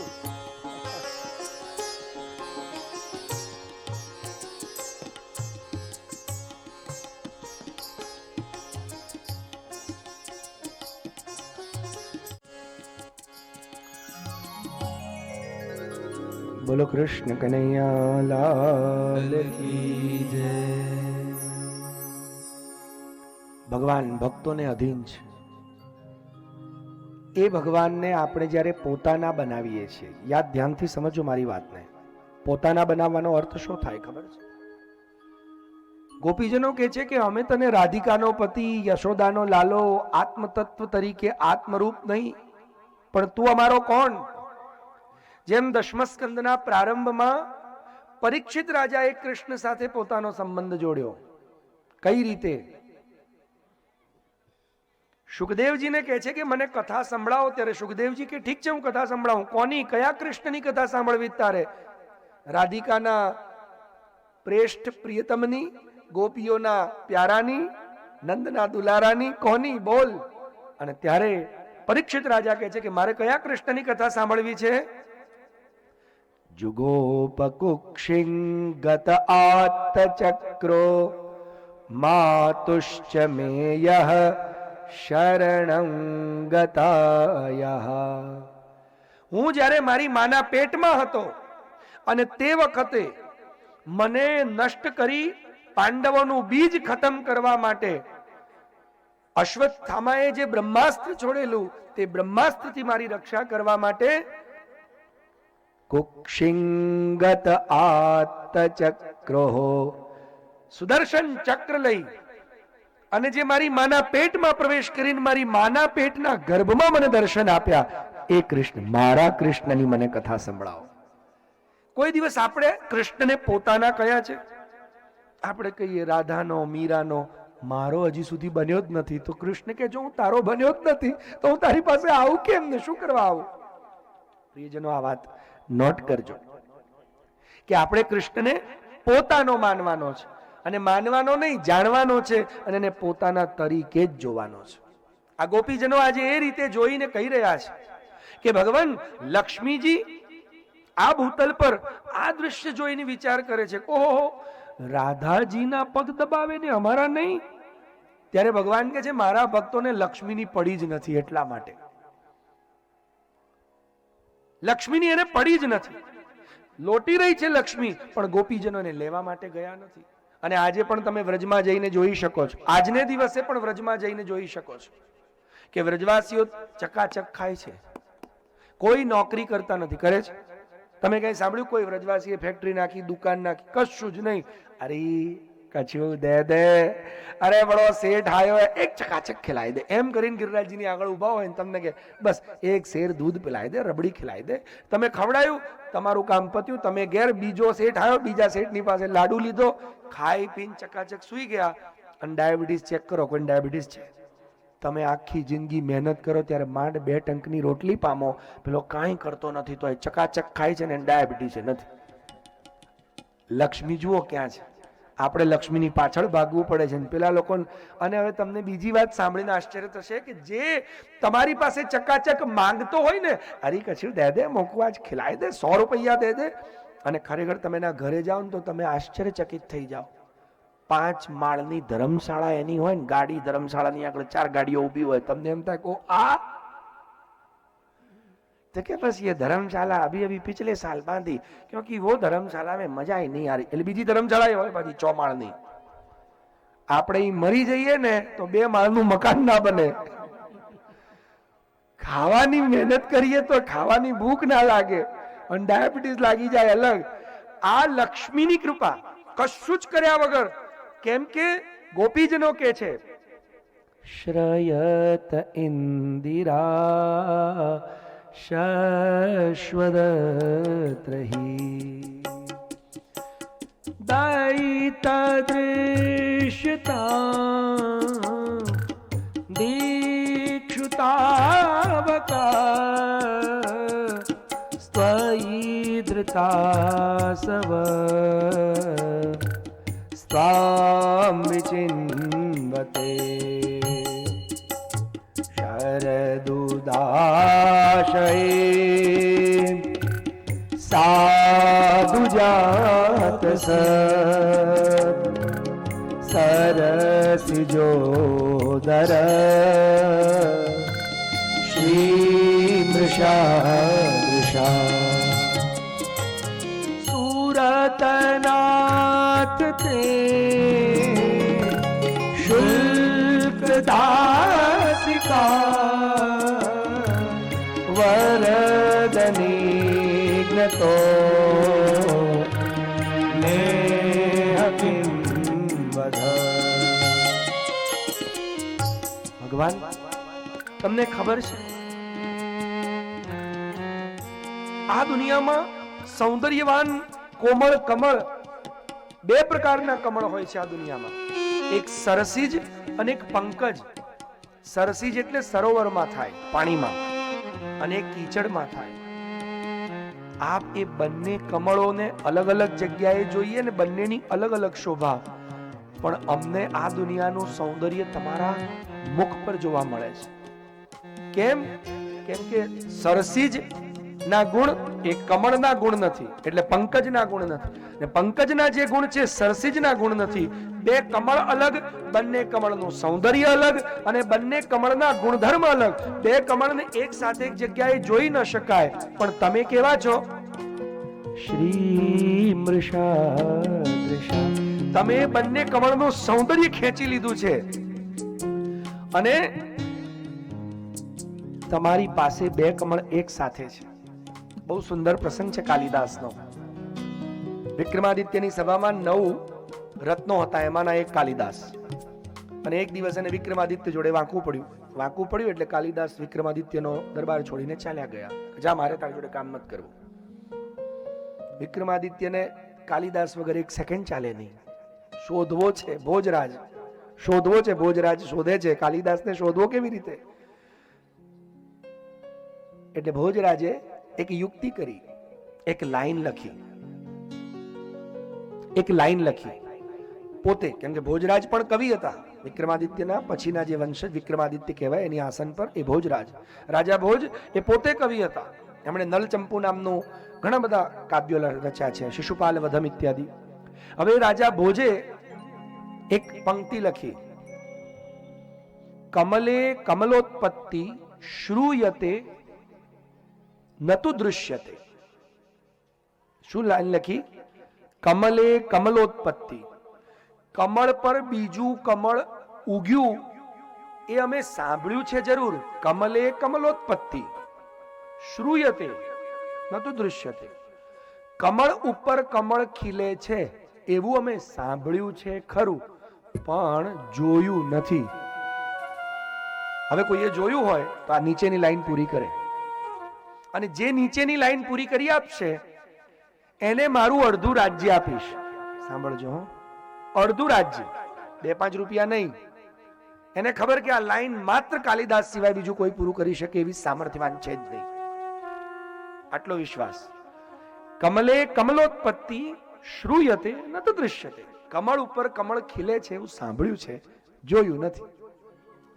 Speaker 1: बोलो कृष्ण कन्हैया लाल की जय। ભગવાન ભક્તોને અધીન છે। એ ભગવાનને આપણે જ્યારે પોતાના બનાવીએ છીએ, યાદ ધ્યાનથી સમજો મારી વાતને, પોતાના બનાવવાનો અર્થ શું થાય ખબર છે? ગોપીજનો કહે છે કે અમે તને રાધિકાનો પતિ, યશોદાનો લાલો, આત્મતત્વ તરીકે આત્મરૂપ નહીં, પણ તું અમારો કોણ? જેમ દશમસ્કંદના પ્રારંભમાં પરીક્ષિત રાજાએ કૃષ્ણ સાથે પોતાનો સંબંધ જોડ્યો, કઈ રીતે? સુખદેવજીને કહે છે કે મને કથા સંભળાવો, ત્યારે સુખદેવજી કે ઠીક છે હું કથા સંભળાવું। કોની, કયા કૃષ્ણની કથા સાંભળવી તારે? રાધિકાના પ્રેષ્ઠ પ્રિયતમની, ગોપીઓના પ્યારાની, નંદના દુલારાની, કોની બોલ? અને ત્યારે પરીક્ષિત રાજા કહે છે કે મારે કયા કૃષ્ણની કથા સાંભળવી છે? जुगोपकुक्षिंगत आत्तचक्रो मातुश्च मेयः शरणं गतायः। હું જ્યારે મારી માના પેટમાં હતો અને તે વખતે મને નષ્ટ કરી પાંડવોનું બીજ ખતમ કરવા માટે અશ્વત્થામાએ જે બ્રહ્માસ્ત્ર છોડેલું, તે બ્રહ્માસ્ત્રથી મારી રક્ષા કરવા માટે કુક્ષિંગત આત્તચક્રો, સુદર્શન ચક્ર લઈ અને જે મારી માના પેટમાં પ્રવેશ કરીને મારી માના પેટના ગર્ભમાં મને દર્શન આપ્યા, એ કૃષ્ણ, મારા કૃષ્ણની મને કથા સંભળાવો। કોઈ દિવસ આપણે કૃષ્ણને પોતાના કયા છે? આપણે કહીએ રાધાનો, મીરાનો, મારો હજી સુધી બન્યો જ નથી। તો કૃષ્ણ કે જો હું તારો બન્યો જ નથી તો હું તારી પાસે આવું કેમ ને, શું કરવા આવું? પ્રિયજનો આ વાત નોટ કરજો કે આપણે કૃષ્ણને પોતાનો માનવાનો છે, અને માનવાનો નહીં, જાણવાનો છે, અને એને પોતાના તરીકે જ જોવાનો છે। આ ગોપીજનો આજે એ રીતે જોઈને કહી રહ્યા છે કે ભગવાન લક્ષ્મીજી આ ભૂતલ પર આ દૃશ્ય જોઈને વિચાર કરે છે, ઓહો રાધાજીના પગ દબાવે ને અમારા નહીં। ત્યારે ભગવાન કહે છે મારા ભક્તોને લક્ષ્મીની પડી જ નથી, એટલા માટે લક્ષ્મીની એને પડી જ નથી। લોટી રહી છે લક્ષ્મી, પણ ગોપીજનોને લેવા માટે ગયા નથી। અને આજે પણ તમે વ્રજમાં જઈને જોઈ શકો છો, આજને દિવસે પણ વ્રજમાં જઈને જોઈ શકો છો કે વ્રજવાસીઓ ચકાચક ખાય છે, કોઈ નોકરી કરતા નથી। કરે છે? તમે કઈ સાંભળ્યું કોઈ વ્રજવાસીએ ફેક્ટરી નાખી, દુકાન નાખી? કશું જ નહીં। અરે કછું દે દે, અરે બડો શેઠ આયો હે, એક ચકાચક ખિલાઈ દે, એમ કરીને ગિરિરાજજીની આગળ ઊભા હોય ને તમને કે બસ એક શેર દૂધ પિલાઈ દે, રબડી ખિલાઈ દે, તમે ખવડાયું, તમારું કામ પત્યું, તમે ઘેર, બીજો શેઠ આવ્યો, બીજા શેઠની પાસે લાડુ લીધો, ખાઈ પીને ચકાચક સૂઈ ગયા. અને ડાયાબિટીસ ચેક કરો, કોઈ ડાયાબિટીસ છે? તમે આખી જિંદગી મહેનત કરો ત્યારે માંડ 2 ટંકની રોટલી પામો, પેલો કાંઈ કરતો નથી તો એ ચકાચક ખાય છે ને ડાયાબિટીસ નથી. લક્ષ્મી જુઓ ક્યાં છે, આપણે લક્ષ્મીની પાછળ ભાગવું પડે છે પેલા લોકો. અને હવે તમને બીજી વાત સાંભળીને આશ્ચર્ય થશે કે જે તમારી પાસે ચકાચક માંગતો હોય ને, અરે કશું દે દે, મોકવા જ ખિલાઈ દે, 100 રૂપિયા દે દે, અને ખરેખર તમે એના ઘરે જાઓ ને તો તમે આશ્ચર્યચકિત થઈ જાઓ. 5 માળની ધર્મશાળા એની હોય ને, ગાડી ધર્મશાળાની આગળ 4 ગાડીઓ ઊભી હોય, તમને એમ થાય કે આ तो क्या बस ये धर्मशाला अभी अभी पिछले साल बांधी, क्योंकि वो धर्मशाला में मजा ही नहीं आ रही. એટલે બીજી ધર્મશાળા હોય પાછી 6 માળની. આપણે મરી જઈએ ને તો 2 માળનું મકાન ના બને. ખાવાની મહેનત કરીએ તો ખાવાની ભૂખ ના લાગે, અને ડાયાબિટીસ લાગી જાય અલગ. આ લક્ષ્મીની કૃપા કશું જ કર્યા વગર, કેમ કે ગોપીજનો કે છે શ્રયત ઇન્દિરા શાશ્વતરહી દયિતા દૃશ્યતા દીક્ષુતાવકા સ્ત્વયિદ્રતા સવ સ્વામ વિચિન્વતે શરદુદાશયે સાધુ જાત સરસિજોદર શ્રી મૃષા સુરતનાથ તે શુલ્ક દાસિકા વરદની જ્ઞતો ભગવાન તમને ખબર છે આ દુનિયામાં સૌંદર્યવાન કોમળ કમળ 2 પ્રકારના કમળ હોય છે આ દુનિયામાં. એક સરસીજ અને એક પંકજ. સરસીજ એટલે સરોવરમાં થાય, પાણીમાં, અને એક કીચડમાં થાય. આપ એ બંને કમળોને અલગ અલગ જગ્યાએ જોઈએ ને બંનેની અલગ અલગ શોભા, પણ અમને આ દુનિયાનું સૌંદર્ય તમારા મુખ પર જોવા મળે છે. કેમ? કેમ કે સરસીજ ના ગુણ એ કમળના ગુણ નથી, એટલે પંકજના ગુણ નથી, ને પંકજના જે ગુણ છે સરસીજના ગુણ નથી. 2 કમળ અલગ, બંને કમળનું સૌંદર્ય અલગ, અને બંને કમળના ગુણધર્મ અલગ. 2 કમળને એક સાથે એક જગ્યાએ જોઈ ન શકાય. પણ તમે કેવા છો? શ્રી મૃષા, તમે બંને કમળનું સૌંદર્ય ખેંચી લીધું છે, અને તમારી પાસે 2 કમળ એક સાથે છે. બહુ સુંદર પ્રસંગ છે કાલિદાસનો. વિક્રમાદિત્યની સભામાં 9 રત્નો હતા, એમાંના એક કાલિદાસ. અને એક દિવસ એને વિક્રમાદિત્ય જોડે વાંકું પડ્યું એટલે કાલિદાસ વિક્રમાદિત્યનો દરબાર છોડીને ચાલ્યા ગયા. જા, મારે તારી જોડે કામ નથી કરવું. વિક્રમાદિત્યને કાલિદાસ વગર એક સેકન્ડ ચાલે નહીં. શોધવો છે ભોજરાજ, ભોજરાજ શોધે છે. કાલિદાસને શોધવો કેવી રીતે? એટલે ભોજરાજે એક યુક્તિ કરી, એક લાઈન લખી પોતે. કેમ કે ભોજરાજ પણ કવિ હતા. વિક્રમાદિત્યના પછીના જે વંશજ વિક્રમાદિત્ય કહેવાય, એની આસન પર એ ભોજરાજ, રાજા ભોજ, એ પોતે કવિ હતા. એમણે નલચંપુ નામનું ઘણા બધા કાવ્યો રચ્યા છે, શિશુપાલ વધમ ઇત્યાદિ. હવે રાજા ભોજે એક પંક્તિ લખી, કમલે કમલોત્પત્તિ શ્રૂયતે નતુ દૃશ્યતે. શું લાઈન લખી? કમલે કમલોત્પત્તિ, કમળ પર બીજું કમળ ઉગ્યું એ અમે સાંભળ્યું છે જરૂર. કમલે કમલોત્પત્તિ શ્રૂયતે નતુ દૃશ્યતે, કમળ ઉપર કમળ ખીલે છે એવું અમે સાંભળ્યું છે ખરું, પણ જોયું નથી. હવે કોઈએ જોયું હોય તો આ નીચેની લાઈન પૂરી કરે, અને જે નીચેની લાઈન પૂરી કરી આપશે એને મારું અડધું રાજ્ય આપીશ. સાંભળજો હો, અડધું રાજ્ય, 2-5 રૂપિયા નહીં. એને ખબર કે આ લાઈન માત્ર કાલિદાસ સિવાય બીજું કોઈ પૂરું કરી શકે એવી સામર્થ્યવાન છે જ નહીં. આટલો વિશ્વાસ. કમલે કમલોત્પત્તિ શ્રૂયતે ન તો દૃશ્યતે. કમળ ઉપર કમળ ખીલે છે એવું સાંભળ્યું છે, જોયું નથી.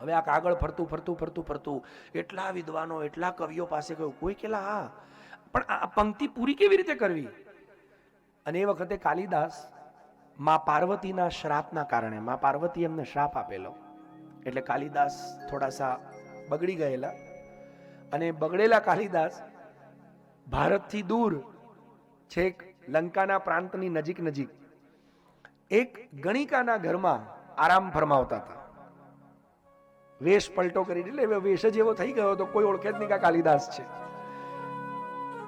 Speaker 1: હવે આ કાગળ ફરતું ફરતું ફરતું ફરતું એટલા વિદ્વાનો, એટલા કવિઓ પાસે ગયું. કોઈ કેલા હા, પણ આ પંક્તિ પૂરી કેવી રીતે કરવી? અને એ વખતે કાલિદાસ માં પાર્વતીના શ્રાપના કારણે, માં પાર્વતી એમને શ્રાપ આપેલો, એટલે કાલિદાસ થોડાસા બગડી ગયેલા. અને બગડેલા કાલિદાસ ભારતથી દૂર છેક લંકાના પ્રાંતની નજીક નજીક એક ગણિકાના ઘરમાં આરામ ફરમાવતા હતા. વેશ પલટો કરી, એટલે વેશ જ એવો થઈ ગયો તો કોઈ ઓળખે જ નહીં કે કાલિદાસ છે.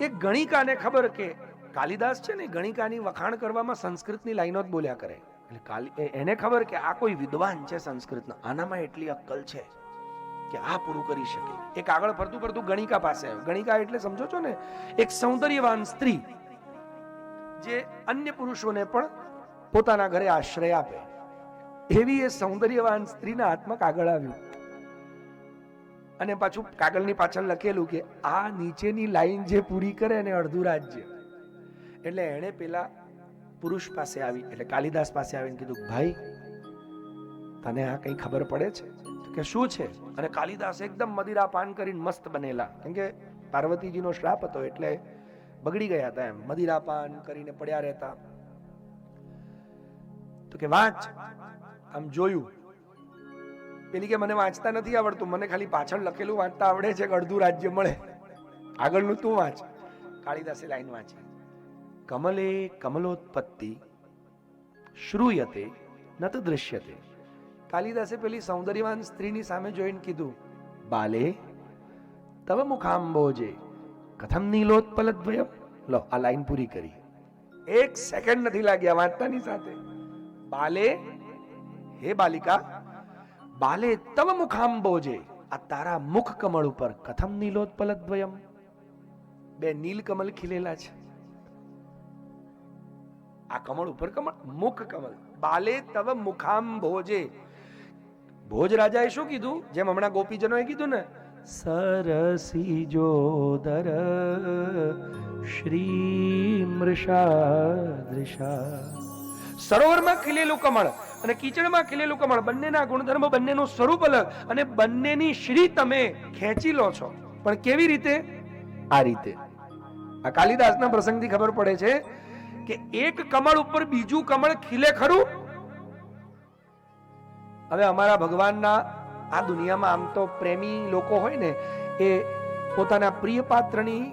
Speaker 1: એક ગણિકાને ખબર કે કાલિદાસ છે ને ગણિકાની વખાણ કરવામાં સંસ્કૃતની લાઈનો જ બોલ્યા કરે. એટલે એને ખબર કે આ કોઈ વિદ્વાન છે સંસ્કૃતનો, આનામાં એટલી અક્કલ છે કે આ પૂરું કરી શકે. એક આગળ ફરતું ફરતું ગણિકા પાસે આવ્યો. ગણિકા એટલે સમજો છો ને, એક સૌંદર્યવાન સ્ત્રી જે અન્ય પુરુષોને પણ પોતાના ઘરે આશ્રય આપે. એવી એ સૌંદર્યવાન સ્ત્રીના હાથમાં કાગળ આવ્યું, અને પાછું કાગળની પાછળ લખેલું કે આ નીચેની લાઈન જે પૂરી કરે ને અડધું રાજ્ય. એટલે એણે પેલા પુરુષ પાસે આવી, એટલે કાલિદાસ પાસે આવીને કીધું, ભાઈ તને આ કઈ ખબર પડે છે? કે શું છે? અને કાલિદાસ એકદમ મદિરા પાન કરીને મસ્ત બનેલા, કેમ કે પાર્વતીજીનો શ્રાપ હતો એટલે બગડી ગયા હતા, એમ મદિરા પાન કરીને પડ્યા રહેતા. તો કે વાંચ. આમ જોયું, પેલી કે મને વાંચતા નથી આવડતું, મને ખાલી પાછળ લખેલું વાંચતા આવડે છે કે અડધું રાજ્ય મળે, આગળનું તું વાંચ. કાલિદાસે લાઈન વાંચી, કમલે કમલોત્પત્તિ શ્રૂયતે ન તો દૃશ્યતે. કાલિદાસે પેલી સૌંદર્યવાન સ્ત્રીની સામે જોઈને કીધું, બાલે તવ મુખાંબોજે કથમ નીલોત્પલદ્વયમ. લો આ લાઈન પૂરી કરી. 1 સેકન્ડ નથી લાગ્યા વાંચતાની સાથે. બાલે, હે બાલિકા, બાલે તવ મુખાંબોજે, આ તારા મુખ કમળ ઉપર કથમ નીલોત્પલદ્વયમ, 2 નીલ કમલ ખીલેલા છે. આ કમળ ઉપર કમળ, મુખ કમળ. બાલે તવ મુખાંબોજે. ભોજ રાજાએ શું કીધું? જેમ હમણાં ગોપીજનોએ કીધું ને, સરસી જોદર શ્રી મૃષાદૃશા. સરોવરમાં ખીલેલું કમળ અને કીચડમાં ખીલેલું કમળ, બંનેના ગુણધર્મ, બંનેનું સ્વરૂપ અલગ, અને બંનેની શ્રી તમે ખેંચી લો છો. પણ કેવી રીતે? આ રીતે. આ કાલિદાસના પ્રસંગથી ખબર પડે છે કે એક કમળ ઉપર બીજું કમળ ખીલે ખરું? હવે અમારા ભગવાનના આ દુનિયામાં આમ તો પ્રેમી લોકો હોય ને, એ પોતાના પ્રિય પાત્રની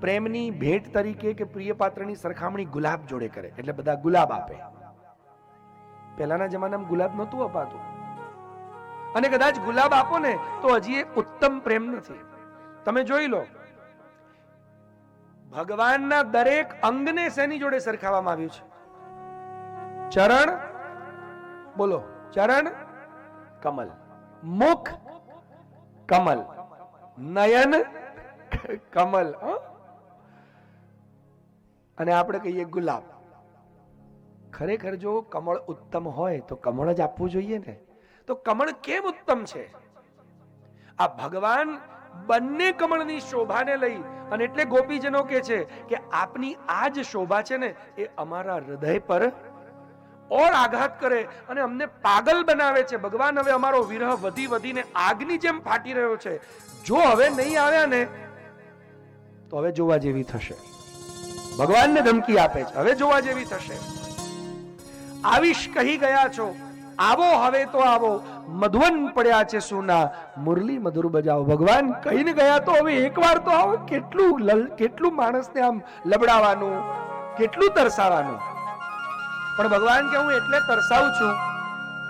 Speaker 1: પ્રેમની ભેટ તરીકે કે પ્રિય પાત્રની સરખામણી ગુલાબ જોડે કરે, એટલે બધા ગુલાબ આપે. પહેલાના જમાનામાં ગુલાબ નહોતું અપાતું, અને કદાચ ગુલાબ આપો ને તો હજી એ ઉત્તમ પ્રેમ નથી. તમે જોઈ લો, ભગવાનના દરેક અંગને શેની જોડે સરખાવવામાં આવ્યું છે? ચરણ, બોલો, ચરણ કમલ, મુખ કમલ, નયન કમલ, અને આપણે કહીએ ગુલાબ. ખરેખર જો કમળ ઉત્તમ હોય તો કમળ જ આપવું જોઈએ ને. તો કમળ કેમ ઉત્તમ છે? આ ભગવાન બંને કમળની શોભાને લઈ, અને એટલે ગોપીજનો કહે છે કે આપની આ જ શોભા છે ને, એ અમારા હૃદય પર ઓર આઘાત કરે અને અમને પાગલ બનાવે છે. ભગવાન, હવે અમારો વિરહ વધી વધીને આગની જેમ ફાટી રહ્યો છે. જો હવે નહીં આવ્યા ને તો હવે જોવા જેવી થશે. ભગવાનને ધમકી આપે છે, હવે જોવા જેવી થશે. આવીશ કહી ગયા છો, આવો હવે તો આવો, મધુવન પડ્યા છે સુના, મુરલી મધુર બજાવો. ભગવાન કહીને ગયા તો હવે એકવાર તો આવો. કેટલું માણસને આમ લબડાવાનું, કેટલું તરસાવાનું. પણ ભગવાન કે હું એટલે તરસાવું છું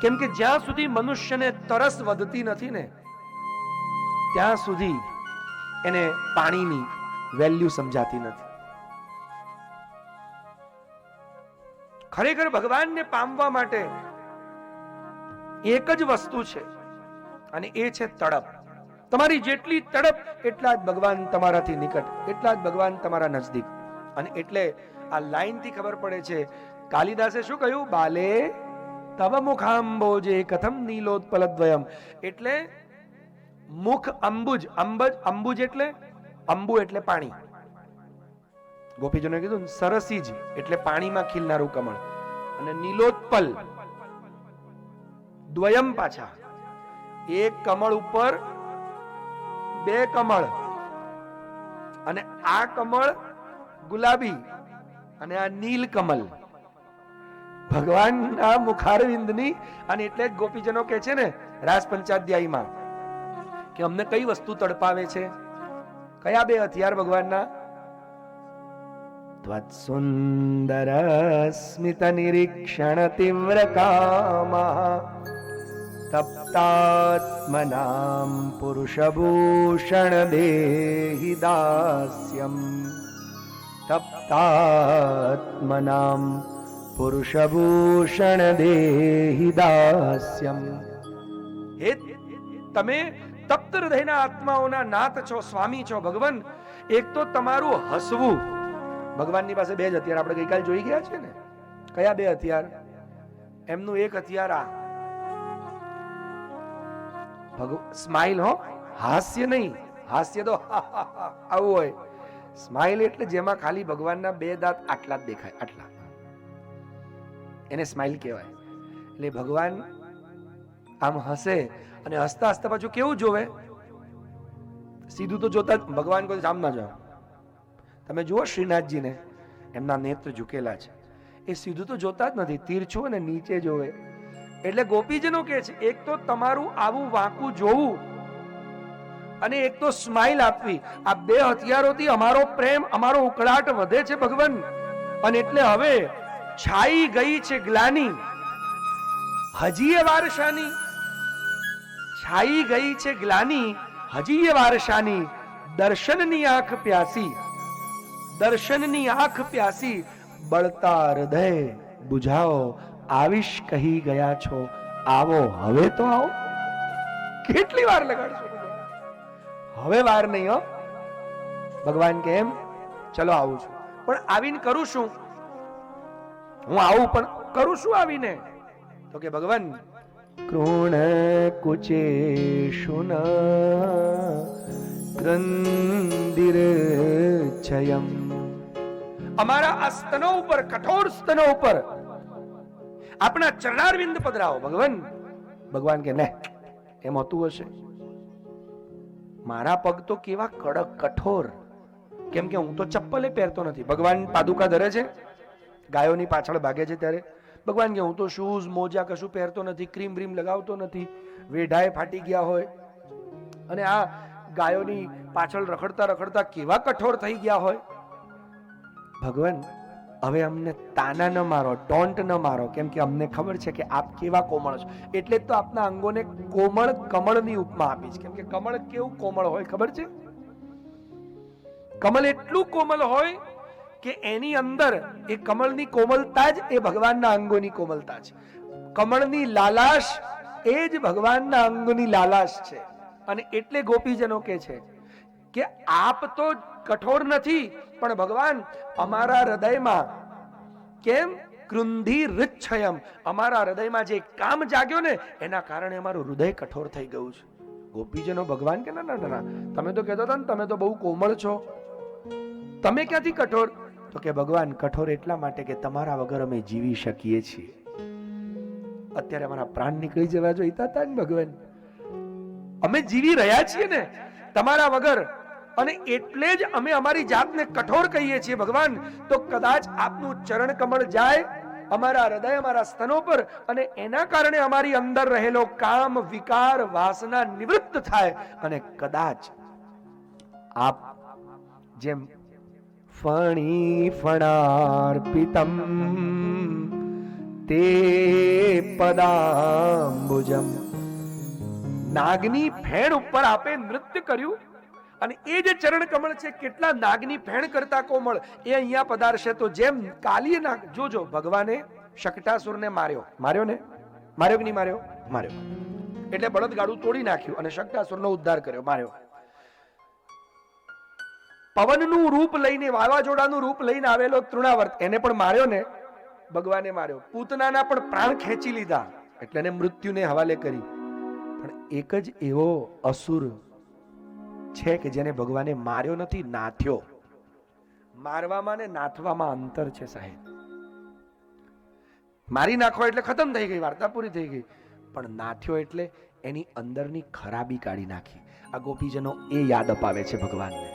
Speaker 1: કેમ કે જ્યાં સુધી મનુષ્યને તરસ વધતી નથી ને, ત્યાં સુધી એને પાણીની વેલ્યુ સમજાતી નથી.
Speaker 2: ખરેખર ભગવાનને પામવા માટે એક જ વસ્તુ છે, અને એ છે તડપ. તમારી જેટલી તડપ એટલા જ ભગવાન તમારાથી નિકટ, એટલા જ ભગવાન તમારા નજદીક. અને એટલે આ લાઈન થી ખબર પડે છે, કાલિદાસે શું કહ્યું? બાલે તવ મુખાંબોજે કથમ નીલોત્પલદ્વયમ. એટલે મુખ અંબુજ, અંબુજ એટલે અંબુ એટલે પાણી. ગોપીજનોએ કીધું સરસીજ એટલે પાણીમાં ખીલનારું કમળ, અને નીલોત્પલ દ્વયમ પાછા, એક કમળ ઉપર બે કમળ, અને આ કમળ ગુલાબી અને આ નીલ કમલ ભગવાનના મુખારવિંદની. અને એટલે જ ગોપીજનો કે છે ને રાસ પંચાધ્યાયમાં કે અમને કઈ વસ્તુ તડપાવે છે? કયા બે હથિયાર ભગવાનના? ત્વત્સુંદર સ્મિત નિરીક્ષણ તીવ્ર કામઃ તપ્તાત્મનામ પુરુષભૂષણ દેહિ દાસ્યમ. તપ્તાત્મનામ પુરુષભૂષણ દેહિ દાસ્યમ. હે તમે તપ્ત હૃદયના આત્માઓના નાથ છો, સ્વામી છો ભગવાન. એક તો તમારું હસવું. ભગવાનની પાસે બે જ હથિયાર આપણે ગઈકાલ જોઈ ગયા છે ને. કયા બે હથિયાર? એમનું એક હથિયાર આ સ્માઈલ, હો, હાસ્ય નહીં. હાસ્ય તો આવું હોય. સ્માઈલ એટલે જેમાં ખાલી ભગવાનના બે દાંત આટલા જ દેખાય, આટલા, એને સ્માઈલ કહેવાય. એટલે ભગવાન આમ હસે, અને હસતા હસતા પાછું કેવું જોવે? સીધું તો જોતા જ ભગવાન કોઈ સામ ના જોવે. તમે જુઓ શ્રીનાથજીને, એમના નેત્ર ઝુકેલા છે, એ સીધું તો જોતા જ નથી, તીરછું અને નીચે જોવે. એટલે ગોપીજનો કહે છે, એક તો તમારું આવું વાંકું જોવું, અને એક તો સ્માઈલ આપવી. આ બે હથિયારોથી અમારો પ્રેમ, અમારો ઉકળાટ વધે છે ભગવાન. અને એટલે હવે છાઈ ગઈ છે ગ્લાની, હજી એ વારસાની. છાઈ ગઈ છે ગ્લાની, હજી એ વારસાની. દર્શનની આંખ પ્યાસી, દર્શનની આંખ પ્યાસી. બળતા હૃદય બુઝાઓ, આવીશ કહી ગયા છો, આવો હવે તો આવો. કેટલી વાર લગાડશો? હવે વાર નહીં હો. ભગવાન કે એમ ચલો આવું છું, પણ આવીને કરું શું? હું આવું પણ કરું શું આવીને? તો કે ભગવાન કૃણ કુચેષુન ક્રંદિર છયમ. અમારા આ સ્તનો ઉપર, કઠોર સ્તનો ઉપર આપણા ચરણારવિંદ પધરાવો ભગવાન. ભગવાન કે ને એમ હોતું હશે? મારા પગ તો કેવા કડક કઠોર, કેમ કે હું તો ચપ્પલે પહેરતો નથી. ભગવાન પાદુકા ધરે છે, ગાયોની પાછળ ભાગે છે ત્યારે ભગવાન કે હું તો શૂઝ મોજા કશું પહેરતો નથી, ક્રીમ બ્રીમ લગાવતો નથી. વેઢાએ ફાટી ગયા હોય, અને આ ગાયોની પાછળ રખડતા રખડતા કેવા કઠોર થઈ ગયા હોય. ભગવાન હવે અમને તાના ન મારો, ટોન્ટ ન મારો, કેમ કે અમને ખબર છે કે આપ કેવા કોમળ છો. એટલે જ તો આપના અંગોને કોમળ કમળની ઉપમા આપી છે, કેમ કે કમળ કેવું કોમળ હોય ખબર છે? કમળ એટલું કોમળ હોય કે એની અંદર એ કમળની કોમલતા જ એ ભગવાનના અંગોની કોમલતા છે. કમળની લાલાશ એ જ ભગવાનના અંગોની લાલાશ છે. અને એટલે ગોપીજનો કહે છે કે આપ તો કઠોર નથી, પણ ભગવાન અમારા હૃદયમાં કેમ કૃંધી રિચ્છયમ, અમારા હૃદયમાં જે કામ જાગ્યો ને એના કારણે અમારું હૃદય કઠોર થઈ ગયું છે. ગોપીજનો ભગવાન કે ના ના ના, તમે તો કહેતા હતા ને તમે તો બહુ કોમળ છો, તમે ક્યાંથી કઠોર? તો કે ભગવાન કઠોર એટલા માટે કે તમારા વગર અમે જીવી શકીએ છીએ. અત્યારે અમારા પ્રાણ નીકળી જવા જોઈતા હતા ને ભગવાન, અમે જીવી રહ્યા છીએ ને તમારા વગર, અને એટલે જ અમે અમારી જાતને કઠોર કહીએ છીએ ભગવાન. તો કદાચ આપનું ચરણ કમળ જાય અમારા હૃદય, અમારા સ્તનો પર, અને એના કારણે અમારી અંદર રહેલો કામ, વિકાર, વાસના નિવૃત્ત થાય, અને કદાચ આપ જેમ ફણી ફણાર્પિતમ તે પદાંબુજમ, નાગની ફેણ ઉપર આપે નૃત્ય કર્યું, અને એ જે ચરણ કમળ છે કેટલા નાગની ફેણ કરતા કોમળ, એ અહીંયા પધારશે. તો જેમ કાલીય નાગ, જોજો ભગવાને શકટાસુરને માર્યો ને માર્યો કે નહીં માર્યો? માર્યો. એટલે બળદગાડું તોડી નાખ્યું અને શકટાસુરનો ઉદ્ધાર કર્યો, માર્યો. પવનનું રૂપ લઈને, વાવાઝોડાનું રૂપ લઈને આવેલો તૃણાવર્ત, એને પણ માર્યો ને ભગવાને માર્યો. પૂતનાના પણ પ્રાણ ખેંચી લીધા એટલે એને મૃત્યુને હવાલે કરી. પણ એક જ એવો અસુર છે કે જેને ભગવાને માર્યો નથી, નાથ્યો. મારવામાં ને નાથવામાં અંતર છે સાહેબ. મારી નાખો એટલે ખતમ થઈ ગઈ, વાર્તા પૂરી થઈ ગઈ. પણ નાથ્યો એટલે એની અંદરની ખરાબી કાઢી નાખી. આ ગોપીજનો એ યાદ અપાવે છે ભગવાનને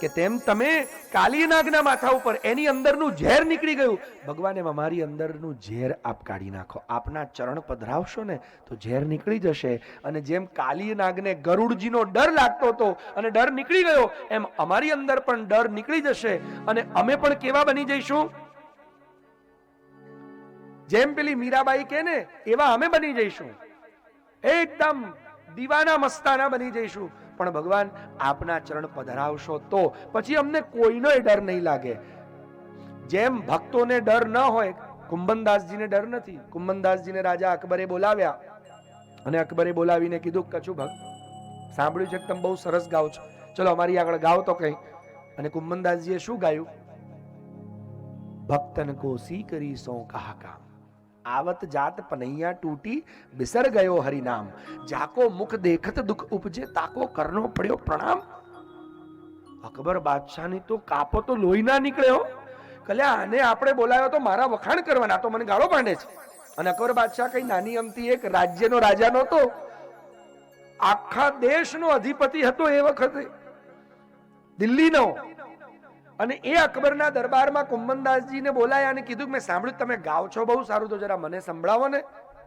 Speaker 2: કે તેમ તમે કાલિયનાગના માથા ઉપર એની અંદરનું ઝેર નીકળી ગયું. ભગવાન એમાં મારી અંદરનું ઝેર આપ કાઢી નાખો. આપના ચરણ પધરાવશો ને તો ઝેર નીકળી જશે. અને જેમ કાલિયનાગને ગરુડજીનો ડર લાગતો હતો અને ડર નીકળી ગયો, એમ અમારી અંદર પણ ડર નીકળી જશે અને અમે પણ કેવા બની જઈશું? જેમ પેલી મીરાબાઈ કે ને એવા અમે બની જઈશું, એકદમ દીવાના મસ્તાના બની જઈશું. પણ ભગવાન આપના ચરણ પધરાવશો તો પછી અમને કોઈનો ડર નહીં લાગે. જેમ ભક્તોને ડર ન હોય, કુંભનદાસજીને ડર નથી. કુંભનદાસજીને રાજા અકબરે બોલાવ્યા અને અકબરે બોલાવીને કીધું, કછુ ભક્ત, સાંભળ્યું છે કે તમે બહુ સરસ ગાઓ છો, ચલો અમારી આગળ ગાઓ તો કઈ. અને કુંભનદાસજીએ શું ગાયું? ભક્તન કો સી કરી સો કહા કામ, आवत जात पनैया टूटी, बिसर गयो हरि नाम, जाको मुख देखत दुख उपजे, ताको करनो पड़्यो प्रणाम. અકબર બાદશાહની તો કાપો તો લોહી ના નીકળ્યો. કલ્યા આને આપણે બોલાવ્યો તો મારા વખાણ કરવાના, તો મને ગાળો માંડે છે. અને અકબર બાદશાહ કઈ નાની અમતી એક રાજ્યનો રાજા નહોતો, આખા દેશનો અધિપતિ હતો એ વખતે, દિલ્હીનો. અને એ અકબરના દરબારમાં કુંભનદાસજીને બોલાયા અને કીધું કે મેં સાંભળ્યું તમે ગાઓ છો બહુ સારું, તો જરા મને સંભળાવો ને.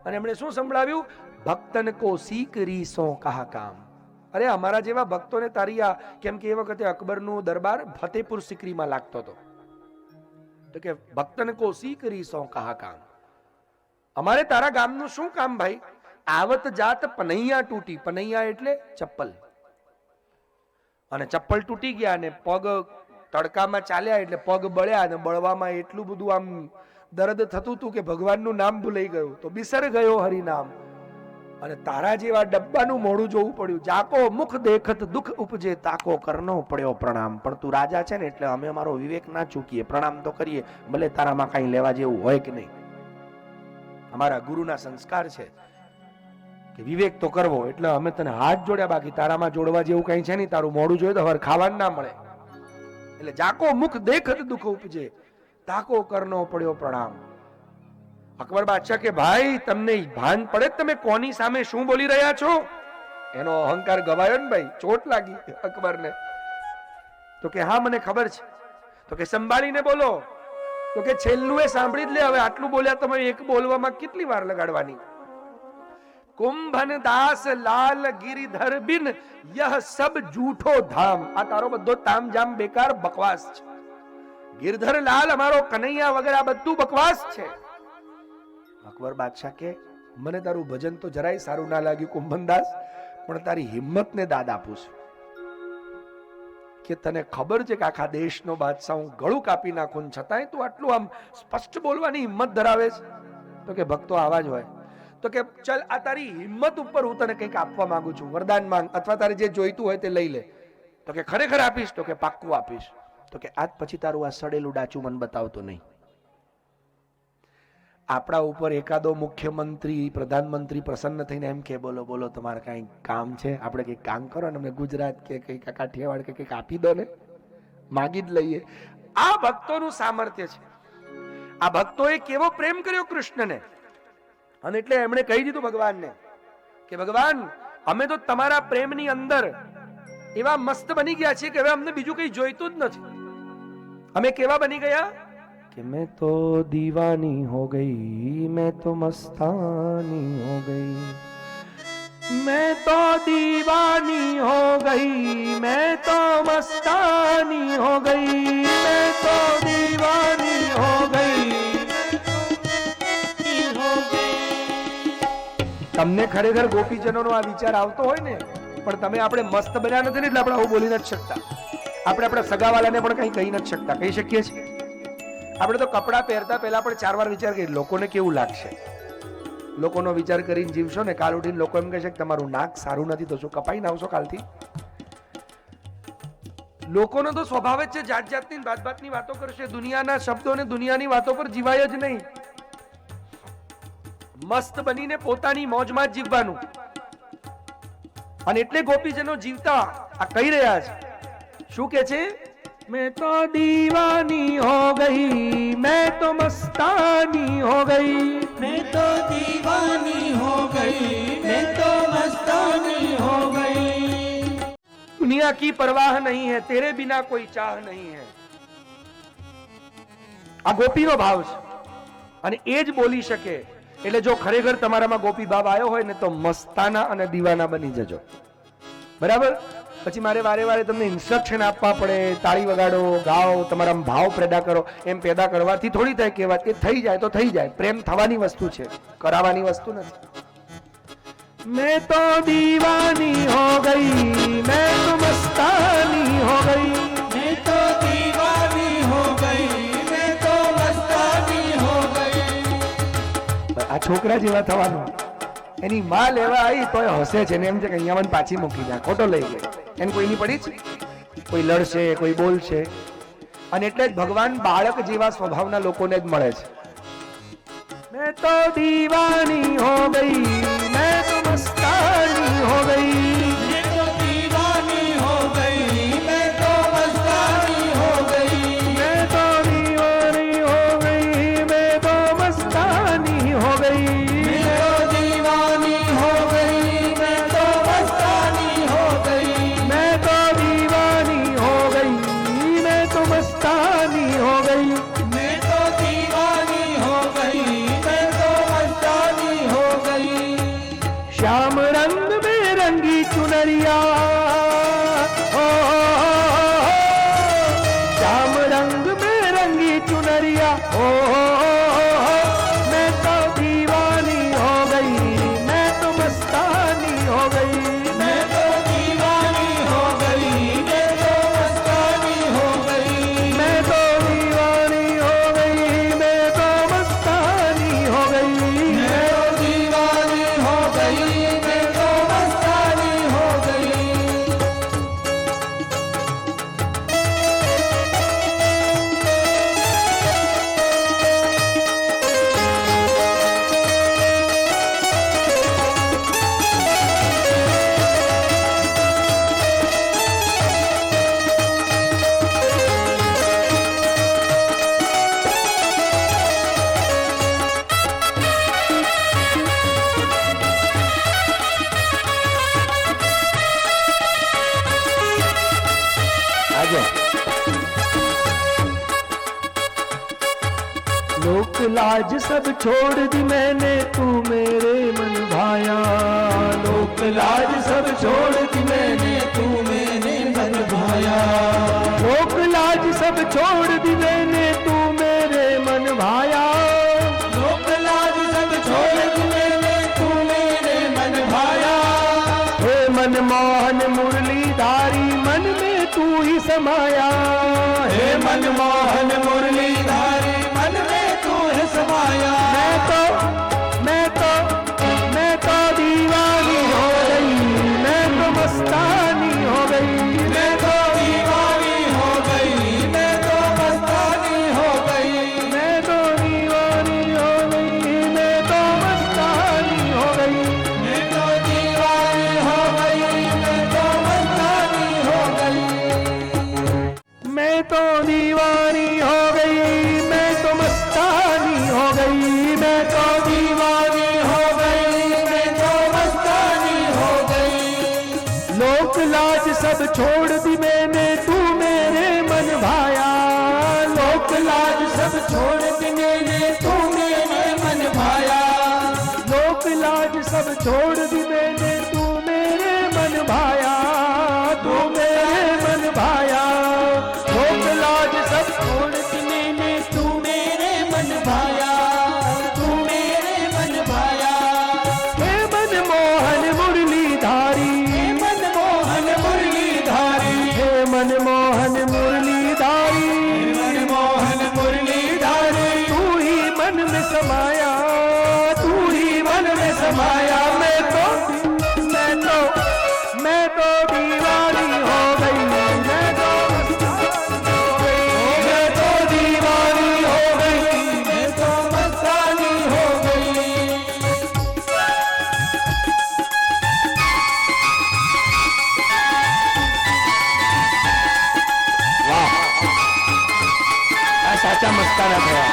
Speaker 2: અને એમણે શું સંભળાવ્યું? ભક્તન કો સીકરી સો કહા કામ. અરે અમારા જેવા ભક્તોને તારી આ, કેમ કે એ વખતે અકબરનું દરબાર ફતેપુર સિકરીમાં લાગતો હતો. તો કે ભક્તન કો સીકરી સો કહા કામ, અમારે તારા ગામનું શું કામ ભાઈ? આવત જાત પનૈયા તૂટી. પનૈયા એટલે ચપ્પલ. અને ચપ્પલ તૂટી ગયા અને પગ તડકામાં ચાલ્યા એટલે પગ બળ્યા અને બળવામાં એટલું બધું આમ દર્દ થતું હતું કે ભગવાનનું નામ ભૂલાઈ ગયું, તો બિસર ગયો હરિનામ. અને તારા જેવા ડબ્બાનું મોઢું જોવું પડ્યું. જાકો મુખ દેખત દુઃખ ઉપજે, તાકો કરનો પડ્યો પ્રણામ. પણ તું રાજા છે ને એટલે અમે અમારો વિવેક ના ચૂકીએ, પ્રણામ તો કરીએ, ભલે તારામાં કઈ લેવા જેવું હોય કે નહીં. અમારા ગુરુના સંસ્કાર છે કે વિવેક તો કરવો, એટલે અમે તને હાથ જોડ્યા, બાકી તારામાં જોડવા જેવું કઈ છે નહીં. તારું મોઢું જોયું તો હવે ખાવાનું ના મળે. એટલે જાકો મુખ દેખત દુઃખ ઉપજે, તાકો કરનો પડ્યો પ્રણામ. અકબર બાદશાહ કે ભાઈ તમને ભાન પડે તમે કોની સામે શું બોલી રહ્યા છો? એનો અહંકાર ગવાયો ને ભાઈ, ચોટ લાગી અકબરને. તો કે હા મને ખબર છે. તો કે સંભાળીને બોલો. તો કે છેલ્લું એ સાંભળી જ લે. હવે આટલું બોલ્યા તમે એક બોલવામાં કેટલી વાર લગાડવાની? કુંભન દાસ લાલ ગિરિધર બિન યહ સબ જૂઠો ધામ. આ તારો બધો તામ જામ બેકાર બકવાસ છે. ગિરધર લાલ અમારો કનૈયા વગર આ બધું બકવાસ છે. અકબર બાદશાહ કે મને તારું ભજન તો જરાય સારું ના લાગ્યું કુંભનદાસ, પણ તારી હિંમત ને દાદ આપું છું કે તને ખબર છે કે આખા દેશનો બાદશાહ હું ગળું કાપી નાખું, છતાંય તું આટલું આમ સ્પષ્ટ બોલવાની હિંમત ધરાવે છે. તો કે ભક્તો આવા જ હોય. તો કે ચલ આ તારી હિંમત ઉપર હું તને કંઈક આપવા માંગુ છું, વરદાન માંગ, અથવા તારે જે જોઈતું હોય તે લઈ લે. તો કે ખરેખર આપીશ? તો કે પાક્કું આપીશ. તો કે આજ પછી તારું આ સડેલું ડાચું મન બતાવતો નહીં. આપણા ઉપર એકાદો મુખ્યમંત્રી પ્રધાનમંત્રી પ્રસન્ન થઈને એમ કે બોલો બોલો તમારે કઈ કામ છે, આપણે કઈ કામ કરો ને અમને ગુજરાત કે કઈ કાઠિયાવાડ કે કઈક આપી દો ને, માગી જ લઈએ. આ ભક્તોનું સામર્થ્ય છે. આ ભક્તોએ કેવો પ્રેમ કર્યો કૃષ્ણને. અને એટલે એમણે કહી દીધું ભગવાનને કે ભગવાન અમે તો તમારા પ્રેમની અંદર એવા મસ્ત બની ગયા છીએ કે હવે અમને બીજું કઈ જોઈતું જ નથી. અમે કેવા બની ગયા कि मैं तो दीवानी हो गई, मैं तो मस्तानी हो गई, मैं तो दीवानी हो गई, मैं तो मस्तानी हो गई, मैं तो दीवानी हो गई. તમને ખરેખર ગોપીજનોનો આ વિચાર આવતો હોય ને, પણ તમે આપણે મસ્ત બન્યા નથી ને એટલે આપણે આવું બોલી નથી શકતા. આપણે આપણા સગાવાલાને પણ કંઈ કહી નથી શકતા. કહી શકીએ છીએ? આપણે તો કપડાં પહેરતા પહેલા પણ 4 વાર વિચાર કરીએ લોકોને કેવું લાગશે. લોકોનો વિચાર કરીને જીવશો ને કાલ ઉઠીને લોકો એમ કહેશે કે તમારું નાક સારું નથી તો શું કપાઈને આવશો કાલથી? લોકોનો તો સ્વભાવ જ છે જાત જાતની બાત બાતની વાતો કરશે. દુનિયાના શબ્દો ને દુનિયાની વાતો પર જીવાય જ નહીં. મસ્ત બનીને પોતાની મોજમાં જ જીવવાનું. અને એટલે ગોપીજનો જીવતા આ કહી રહ્યા છે. શું કે છે? मैं तो दीवानी हो गई, मैं तो मस्तानी हो गई,
Speaker 3: मैं तो दीवानी हो गई, मैं तो मस्तानी हो गई.
Speaker 2: दुनिया की परवाह नहीं है, तेरे बिना कोई चाह नहीं है. આ ગોપીનો ભાવ છે અને એ જ બોલી શકે. એટલે જો ખરેખર તમારામાં ગોપી ભાવ આવ્યો હોય ને તો મસ્તાના અને દીવાના બની જજો. બરાબર? પછી મારે વારે વારે તમને ઇન્સ્ટ્રક્શન આપવા પડે, તાળી વગાડો, ગાઓ, તમારા ભાવ પેદા કરો. એમ પેદા કરવાથી થોડી થાય કે વાત, એ થઈ જાય તો થઈ જાય. પ્રેમ થવાની વસ્તુ છે, કરાવવાની વસ્તુ નથી. મેં તો દીવાની હો ગઈ, મેં તો મસ્તાની હો ગઈ,
Speaker 3: मैं तो दीवानी हो गई, मैं तो मस्तानी हो गई.
Speaker 2: આ છોકરા જેવા થવાનું. એની માં લેવા આવી તો હસે છે ને એમ છે કે અહીંયા મને પાછી મૂકી જાય, ખોટો લઈ ગઈ. એને કોઈની પડી છે? કોઈ લડશે, કોઈ બોલશે. અને એટલે જ ભગવાન બાળક જેવા સ્વભાવના લોકોને જ મળે છે. મેં તો દીવાની હો ગઈ, મેં તો મસ્તાની હો ગઈ,
Speaker 3: मैं तो दीवानी हो गई, मैं तो मस्तानी हो गई.
Speaker 2: મેં તો દીવાની હો ગઈ, મેં તો મસ્તાની હો ગઈ.
Speaker 3: मैं तो दीवानी हो गई, मैं तो मस्तानी हो गई.
Speaker 2: मैं तो दीवानी हो गई, मैं तो मस्तानी हो गई.
Speaker 3: मैं तो दीवानी हो गई, मैं तो मस्तानी हो गई.
Speaker 2: श्याम रंग में रंगी चुनरिया, ओ श्याम रंग में रंगी चुनरिया, ओ मैं तो दीवानी हो गई, मैं तो मस्तानी हो गई.
Speaker 3: मैं तो दीवानी हो गई, मैं तो मस्तानी हो गई.
Speaker 2: मैं तो दीवानी हो गई, मैं तो मस्तानी हो गई.
Speaker 3: मैं तो दीवानी हो गई, मैं तो मस्तानी हो गई.
Speaker 2: आजा. लोक लाज सब छोड़ दी मैंने, तू मेरे मन भाया. लोक लाज सब छोड़ दी मैंने,
Speaker 3: तू मेरे मन भाया.
Speaker 2: लोक लाज सब छोड़ दी मैंने, तू मेरे मन भाया.
Speaker 3: लोक लाज सब छोड़ दी मैंने, तू मेरे मन भाया.
Speaker 2: हे मन मोहन मुरलीधारी, मन में तू ही समाया.
Speaker 3: हे मनमोहन मुरलीधारी, मन में तू है समाया.
Speaker 2: मैं तो दीवानी हो गई, मैं तो मस्तानी हो गई.
Speaker 3: मैं तो दीवानी हो गई, मैं तो मस्तानी हो गई.
Speaker 2: मैं तो दीवानी हो गई, मैं तो मस्तानी हो गई.
Speaker 3: मैं तो दीवानी हो गई, मैं तो मस्तानी हो गई.
Speaker 2: मैं तो दीवानी हो गई, मैं तो मस्तानी हो गई. मैं तो
Speaker 3: दीवानी हो गई, मैं तो मस्तानी हो गई.
Speaker 2: लोक लाज सब छोड़ दी मैंने, तू मेरे मन भाया. लोक लाज सब
Speaker 3: छोड़ दी मैंने, तू मेरे मन भाया.
Speaker 2: लोक लाज सब छोड़ दी मैंने, तू मेरे मन भाया. तू मेरे मन भाया. लोक लाज सब
Speaker 3: छोड़ दी मैंने, तू मेरे मन भाया. तू मेरे मन भाया.
Speaker 2: हे मन मोहन मुरलीधारी,
Speaker 3: हे मनमोहन मुरलीधारी,
Speaker 2: हे मन मोहन मुरलीधारी.
Speaker 3: हे मनमोहन मुरलीधारी.
Speaker 1: दीवानी हो गई, मैं तो मस्तानी हो गई, मैं तो दीवानी हो गई, मैं तो मस्तानी हो गई। वाह, આ સાચા મસ્તાના થયા।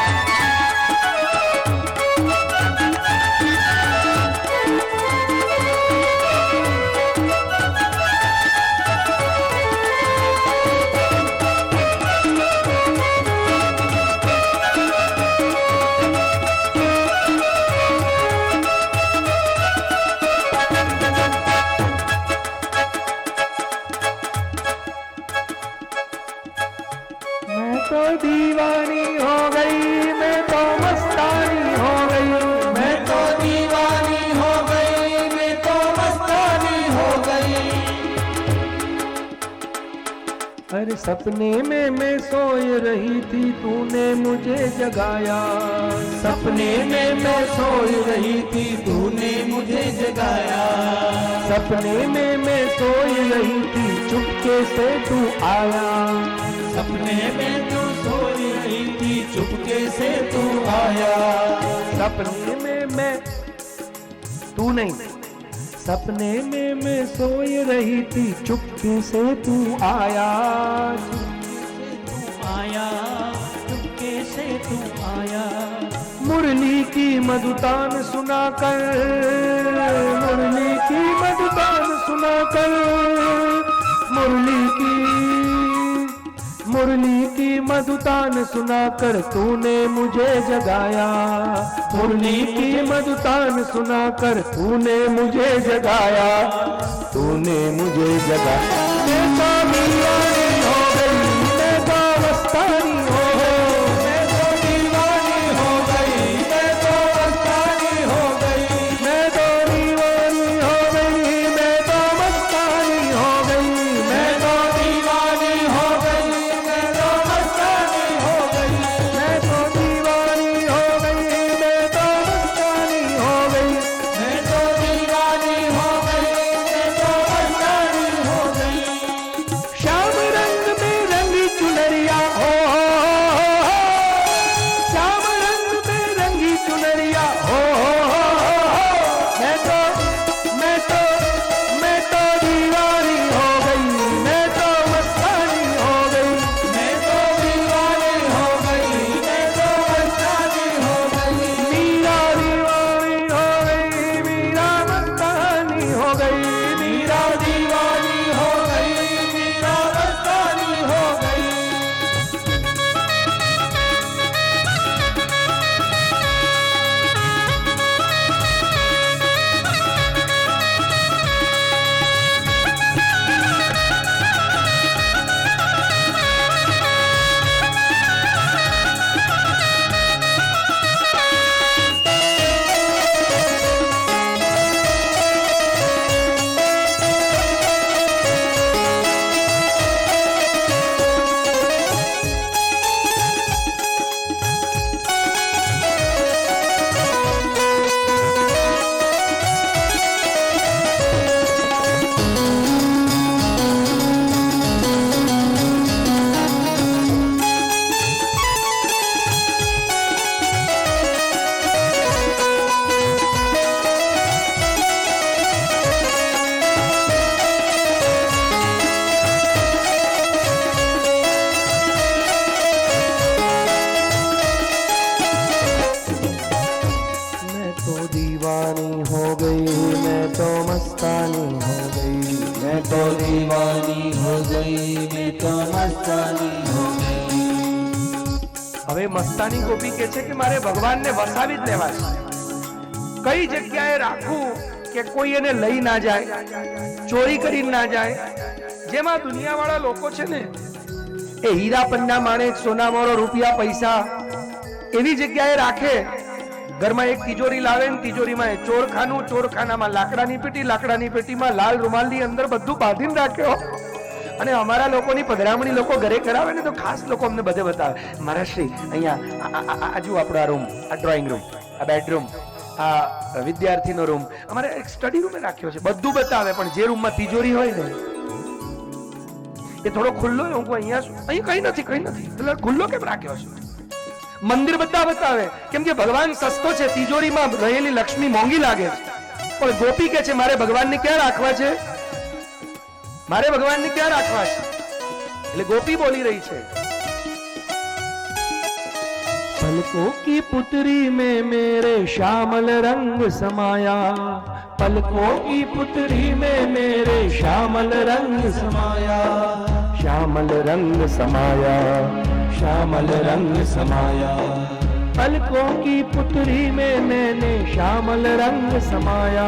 Speaker 1: मैं तो दीवानी हो गई, मैं तो मस्तानी हो गई, मैं तो दीवानी हो गई, मैं तो मस्तानी हो गई। अरे सपने में मैं सोई रही थी, तूने मुझे जगाया, सपने में मैं सोई रही थी, तूने मुझे जगाया, सपने में मैं सोई रही थी, चुपके से तू आया, सपने में तू सोई रही थी, चुपके से तू आया, सपने में मैं, तू नहीं, सपने में मैं सोई रही थी, चुपके से तू आया, चुपके से तू आया। मुरली की मधुतान सुनाकर, मुरली की मधुतान सुनाकर, मुरली की मधुतान सुनाकर तूने मुझे जगाया, मुरली की मधुतान सुनाकर तूने मुझे जगाया, तूने मुझे जगाया। मैं तो दीवानी हो गई, मैं तो मस्तानी हो गई, मैं तो दीवानी हो गई, मैं तो मस्तानी हो गई, मैं तो दीवानी हो गई, मैं तो मस्तानी हो गई, मैं तो दीवानी हो गई, मैं तो मस्तानी हो गई, मैं तो दीवानी हो गई, मैं तो मस्तानी हो गई, मैं तो दीवानी हो गई, मैं तो मस्तानी हो गई। श्याम रंग में रंगी चुनरिया हो, श्याम रंग में रंगी चुनरिया हो, मैं तो दीवानी हो गई, मैं तो मस्तानी हो गई, मैं तो दीवानी हो गई, मैं तो मस्तानी हो गई। मीरा दीवानी हो गई, मीरा मस्तानी हो गई, मीरा दीवानी हो गई, मीरा मस्तानी हो गई। मैं तो दीवानी हो गई, मैं तो मस्तानी हो गई, मैं तो दीवानी हो गई, मैं तो मस्तानी हो गई। હવે મસ્તાની ગોપી કહે છે કે મારે ભગવાનને વસાવી જ લેવા છે, કઈ જગ્યાએ રાખવું કે કોઈ એને લઈ ના જાય, ચોરી કરી ના જાય। જેમાં દુનિયાવાળા લોકો છે ને એ હીરા પન્ના માણેક સોના મોરો રૂપિયા પૈસા એવી જગ્યાએ રાખે। ઘરમાં એક તિજોરી લાવે ને તિજોરીમાં ચોરખાનું, ચોરખાનામાં લાકડાની પેટી, લાકડાની પેટીમાં લાલ રૂમાલની અંદર બધું બાંધીને રાખ્યો। અને અમારા લોકોની પધરામણી લોકો ઘરે કરાવે ને તો ખાસ લોકો અમને બધે બતાવે, મહારાજશ્રી અહીંયા આ જુઓ આપણો આ રૂમ, આ ડ્રોઈંગ રૂમ, આ બેડરૂમ, આ વિદ્યાર્થીનો રૂમ, અમારે એક સ્ટડી રૂમે રાખ્યો છે, બધું બતાવે। પણ જે રૂમમાં તિજોરી હોય ને
Speaker 2: એ થોડો ખુલ્લો હું કહું અહીંયા શું? અહીં કઈ નથી એટલે ખુલ્લો કેમ રાખ્યો છે? મંદિર બધા બતાવે કેમ કે ભગવાન સસ્તો છે, તિજોરીમાં રહેલી લક્ષ્મી મોંઘી લાગે છે, પણ ગોપી કે છે મારે ભગવાનને ક્યાં રાખવા છે, મારે ભગવાનને ક્યાં રાખવા છે? એટલે ગોપી બોલી રહી છે,
Speaker 1: पलकों की पुतरी में मेरे श्यामल रंग समाया, पलकों की पुतरी में मेरे श्यामल रंग समाया, श्यामल रंग समाया, श्यामल रंग समाया, पलकों की पुतरी में मैंने श्यामल रंग समाया,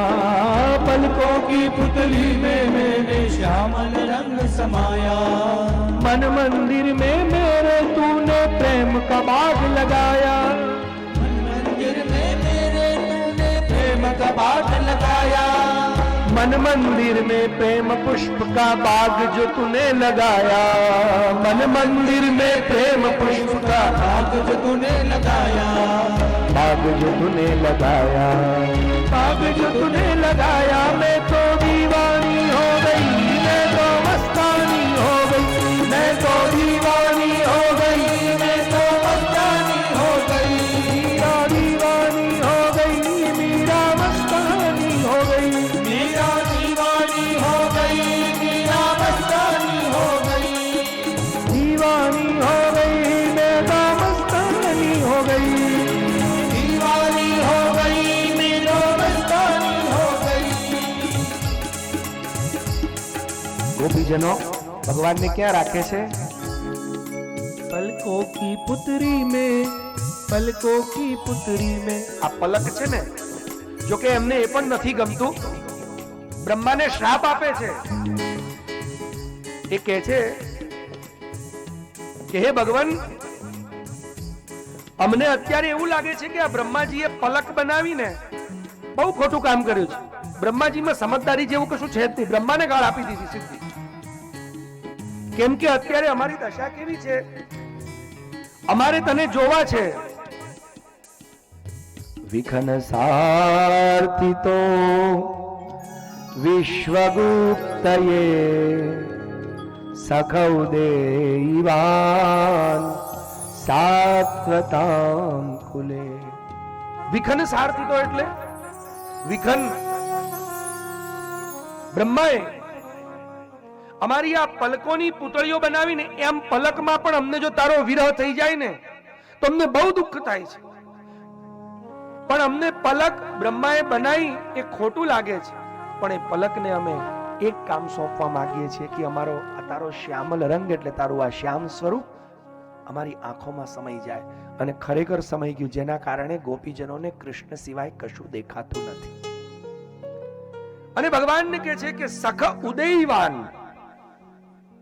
Speaker 1: पलकों की पुतली में मैंने श्यामल रंग समाया, मन मंदिर में मेरे तूने प्रेम का बाग लगाया, मन मंदिर में मेरे तूने प्रेम का बाग लगाया, मन मंदिर में प्रेम पुष्प का बाग जो तूने लगाया, मन मंदिर में प्रेम पुष्प का बाग जो तूने लगाया, बाग जो तूने लगाया, बाग जो तूने लगाया, मैं तो दीवानी हो गई, मैं तो मस्तानी हो गई, मैं तो दीवानी हो गई, मैं तो मस्तानी हो गई, मीरा दीवानी हो गई, मीरा मस्तानी हो गई, मीरा दीवानी हो गई, मीरा मस्तानी हो गई, दीवानी हो गई, मैं तो मस्तानी हो गई, दीवानी हो गई, मीरा मस्तानी हो गई। गोपीजनों भगवान ने क्या राखे छे? पलकों की पुतरी में, पलकों की पुतरी में।
Speaker 2: આ પલક છે ને, જો કે એમને એ પણ નથી ગમતું, બ્રહ્માને શ્રાપ આપે છે, એ કહે છે કે હે ભગવાન, અમને અત્યારે એવું લાગે છે કે આ બ્રહ્માજીએ પલક બનાવીને બહુ ખોટું કામ કર્યું છે. બ્રહ્માજીમાં સમજદારી જેવું કશું છે જ નહીં, બ્રહ્માને ગાળ આપી દીધી સીધી. કેમ કે અત્યારે અમારી દશા કેવી છે, અમારે તને જોવા છે.
Speaker 1: વિઘન સારથી તો વિશ્વગુપ્તયે સખૌ દેવાન સાત્વતામ કુલે.
Speaker 2: વિખન સારથી તો એટલે વિખન બ્રહ્માએ અમારી આ પલકોની પુતળીઓ બનાવીને એમ પલકમાં પણ અમને જો તારો વિરહ થઈ જાય ને તો અમને બહુ દુઃખ થાય છે. પણ અમને પલક બ્રહ્માએ બનાવી એ ખોટું લાગે છે, પણ એ પલકને અમે એક કામ સોંપવા માંગીએ છીએ કે અમારો આ તારો શ્યામલ રંગ એટલે તારું આ શ્યામ સ્વરૂપ અમારી આંખોમાં સમાઈ જાય. અને ખરેખર સમાઈ ગયું, જેના કારણે ગોપીજનોને કૃષ્ણ સિવાય કશું દેખાતું નથી. અને ભગવાનને કહે છે કે સખ ઉદયવાન,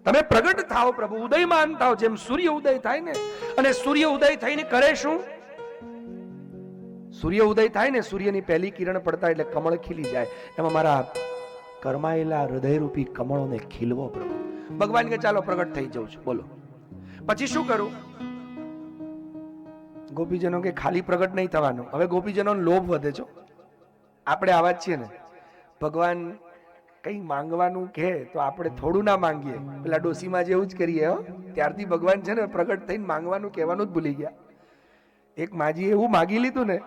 Speaker 2: તમે પ્રગટ થાઓ પ્રભુ, ઉદયમાન થાઓ. જેમ સૂર્ય ઉદય થાય ને, અને સૂર્ય ઉદય થઈને કરે શું? સૂર્ય ઉદય થાય ને, સૂર્યની પહેલી કિરણ પડતા એટલે કમળ ખીલી જાય. એમાં મારા કરમાયેલા હૃદયરૂપી કમળોને ખીલવો પ્રભુ. ભગવાન કે ચાલો પ્રગટ થઈ જાઉં છું. બોલો પછી શું કરું? ગોપીજનો કે ખાલી પ્રગટ નહીં થવાનું. હવે ગોપીજનો લોભ વધે છે. આપણે આવા જ છીએ ને, ભગવાન કઈ માંગવાનું કહે તો આપણે થોડું ના માંગીએ, પેલા ડોસીમાં જેવું જ કરીએ. ત્યારથી ભગવાન છે ને પ્રગટ થઈને માંગવાનું કહેવાનું જ ભૂલી ગયા. એક માજી એવું માગી લીધું ને,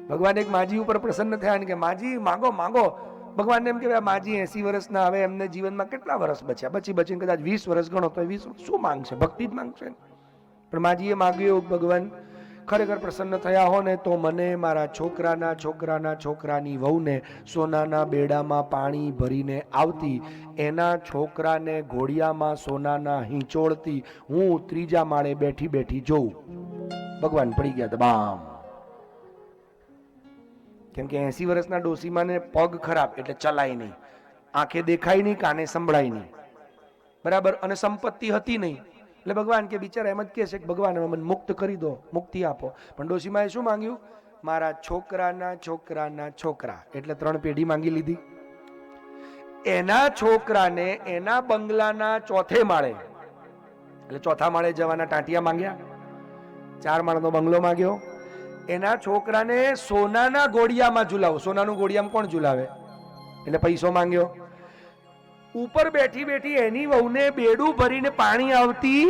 Speaker 2: ભગવાન એક માજી ઉપર પ્રસન્ન થયા કે માજી માંગો માંગો. ભગવાન એમ કે માજી 80 વર્ષના, હવે એમને જીવનમાં કેટલા વર્ષ બચ્યા, બચીને કદાચ 20 વર્ષ ગણો તો 20 શું માંગશે? ભક્તિ જ માંગશે. પણ માજીએ માગ્યું, ભગવાન ખરેખર પ્રસન્ન થયા હો ને તો મને મારા છોકરાના છોકરાના છોકરાની વહુને સોનાના બેડામાં પાણી ભરીને આવતી, એના છોકરાને ઘોડિયામાં સોનાના હિંચોળતી હું ત્રીજા માળે બેઠી બેઠી જોઉં. ભગવાન પડી ગયા બામ. કેમ કે 80 વર્ષના ડોસીમાને પગ ખરાબ એટલે ચલાય નહીં, આંખે દેખાય નહીં, કાને સંભળાય નહીં, બરાબર. અને સંપત્તિ હતી નહીં, એટલે ભગવાન કે બિચારા એમ જ કહે છે કે ભગવાન મને મુક્ત કરી દો, મુક્તિ આપો. પણ ડોશીમાએ શું માંગ્યું? મારા છોકરાના છોકરાના છોકરા, એટલે 3 પેઢી માંગી લીધી. એના છોકરાને એના બંગલાના ચોથે માળે, એટલે ચોથા માળે જવાના ટાંટિયા માંગ્યા. 4 માળનો બંગલો માંગ્યો. એના છોકરાને સોનાના ગોળિયામાં ઝુલાવો. સોનાનું ગોળિયામાં કોણ ઝુલાવે? એટલે પૈસો માંગ્યો. ઉપર બેઠી બેઠી એની વહુને બેડું ભરીને પાણી આવતી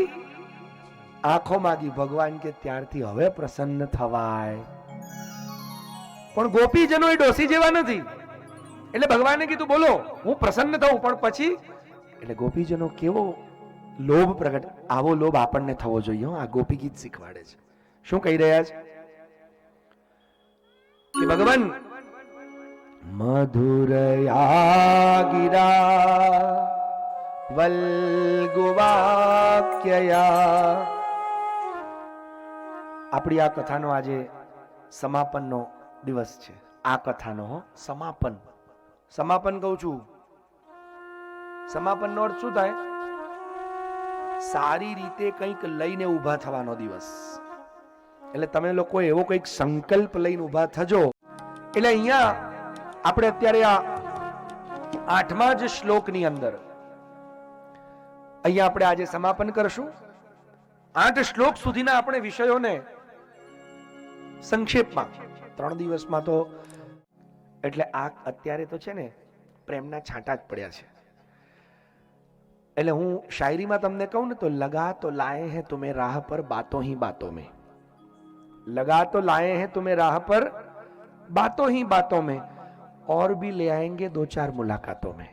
Speaker 2: આંખો માગી. ભગવાન કે ત્યારથી હવે પ્રસન્ન થવાય. પણ ગોપીજનો એ ડોસી જેવા નથી. એટલે ભગવાને કીધું બોલો હું પ્રસન્ન થઉં, પણ પછી એટલે ગોપીજનો કેવો લોભ પ્રગટ, આવો લોભ આપણને થવો જોઈએ. આ ગોપી ગીત શીખવાડે છે. શું કહી રહ્યા છે કે ભગવાન મધુરયા ગિરા વલ્ગુવાક્યયા. આપણી આ કથાનો આજે સમાપનનો દિવસ છે. આ કથાનો સમાપન. સમાપન કહું છું. સમાપનનો અર્થ શું થાય? સારી રીતે કંઈક લઈને ઊભા થવાનો દિવસ. એટલે તમે લોકો એવો કંઈક સંકલ્પ લઈને ઊભા થજો. એટલે અહીંયા આપણે અત્યારે આ 8મા જ શ્લોકની અંદર અહીંયા આપણે આજે સમાપન કરશું. 8 શ્લોક સુધીના આપણે વિષયોને સંક્ષેપમાં 3 દિવસમાં તો, એટલે આ અત્યારે તો છે ને પ્રેમના છાંટા જ પડ્યા છે. એટલે હું શાયરીમાં તમને કહું ને તો લગા તો લાए हैं तुम्हें राह पर बातों ही बातों में, लगा तो लाए हैं तुम्हें राह पर बातों ही बातों में, और भी ले आएंगे 2-4 मुलाकातों में.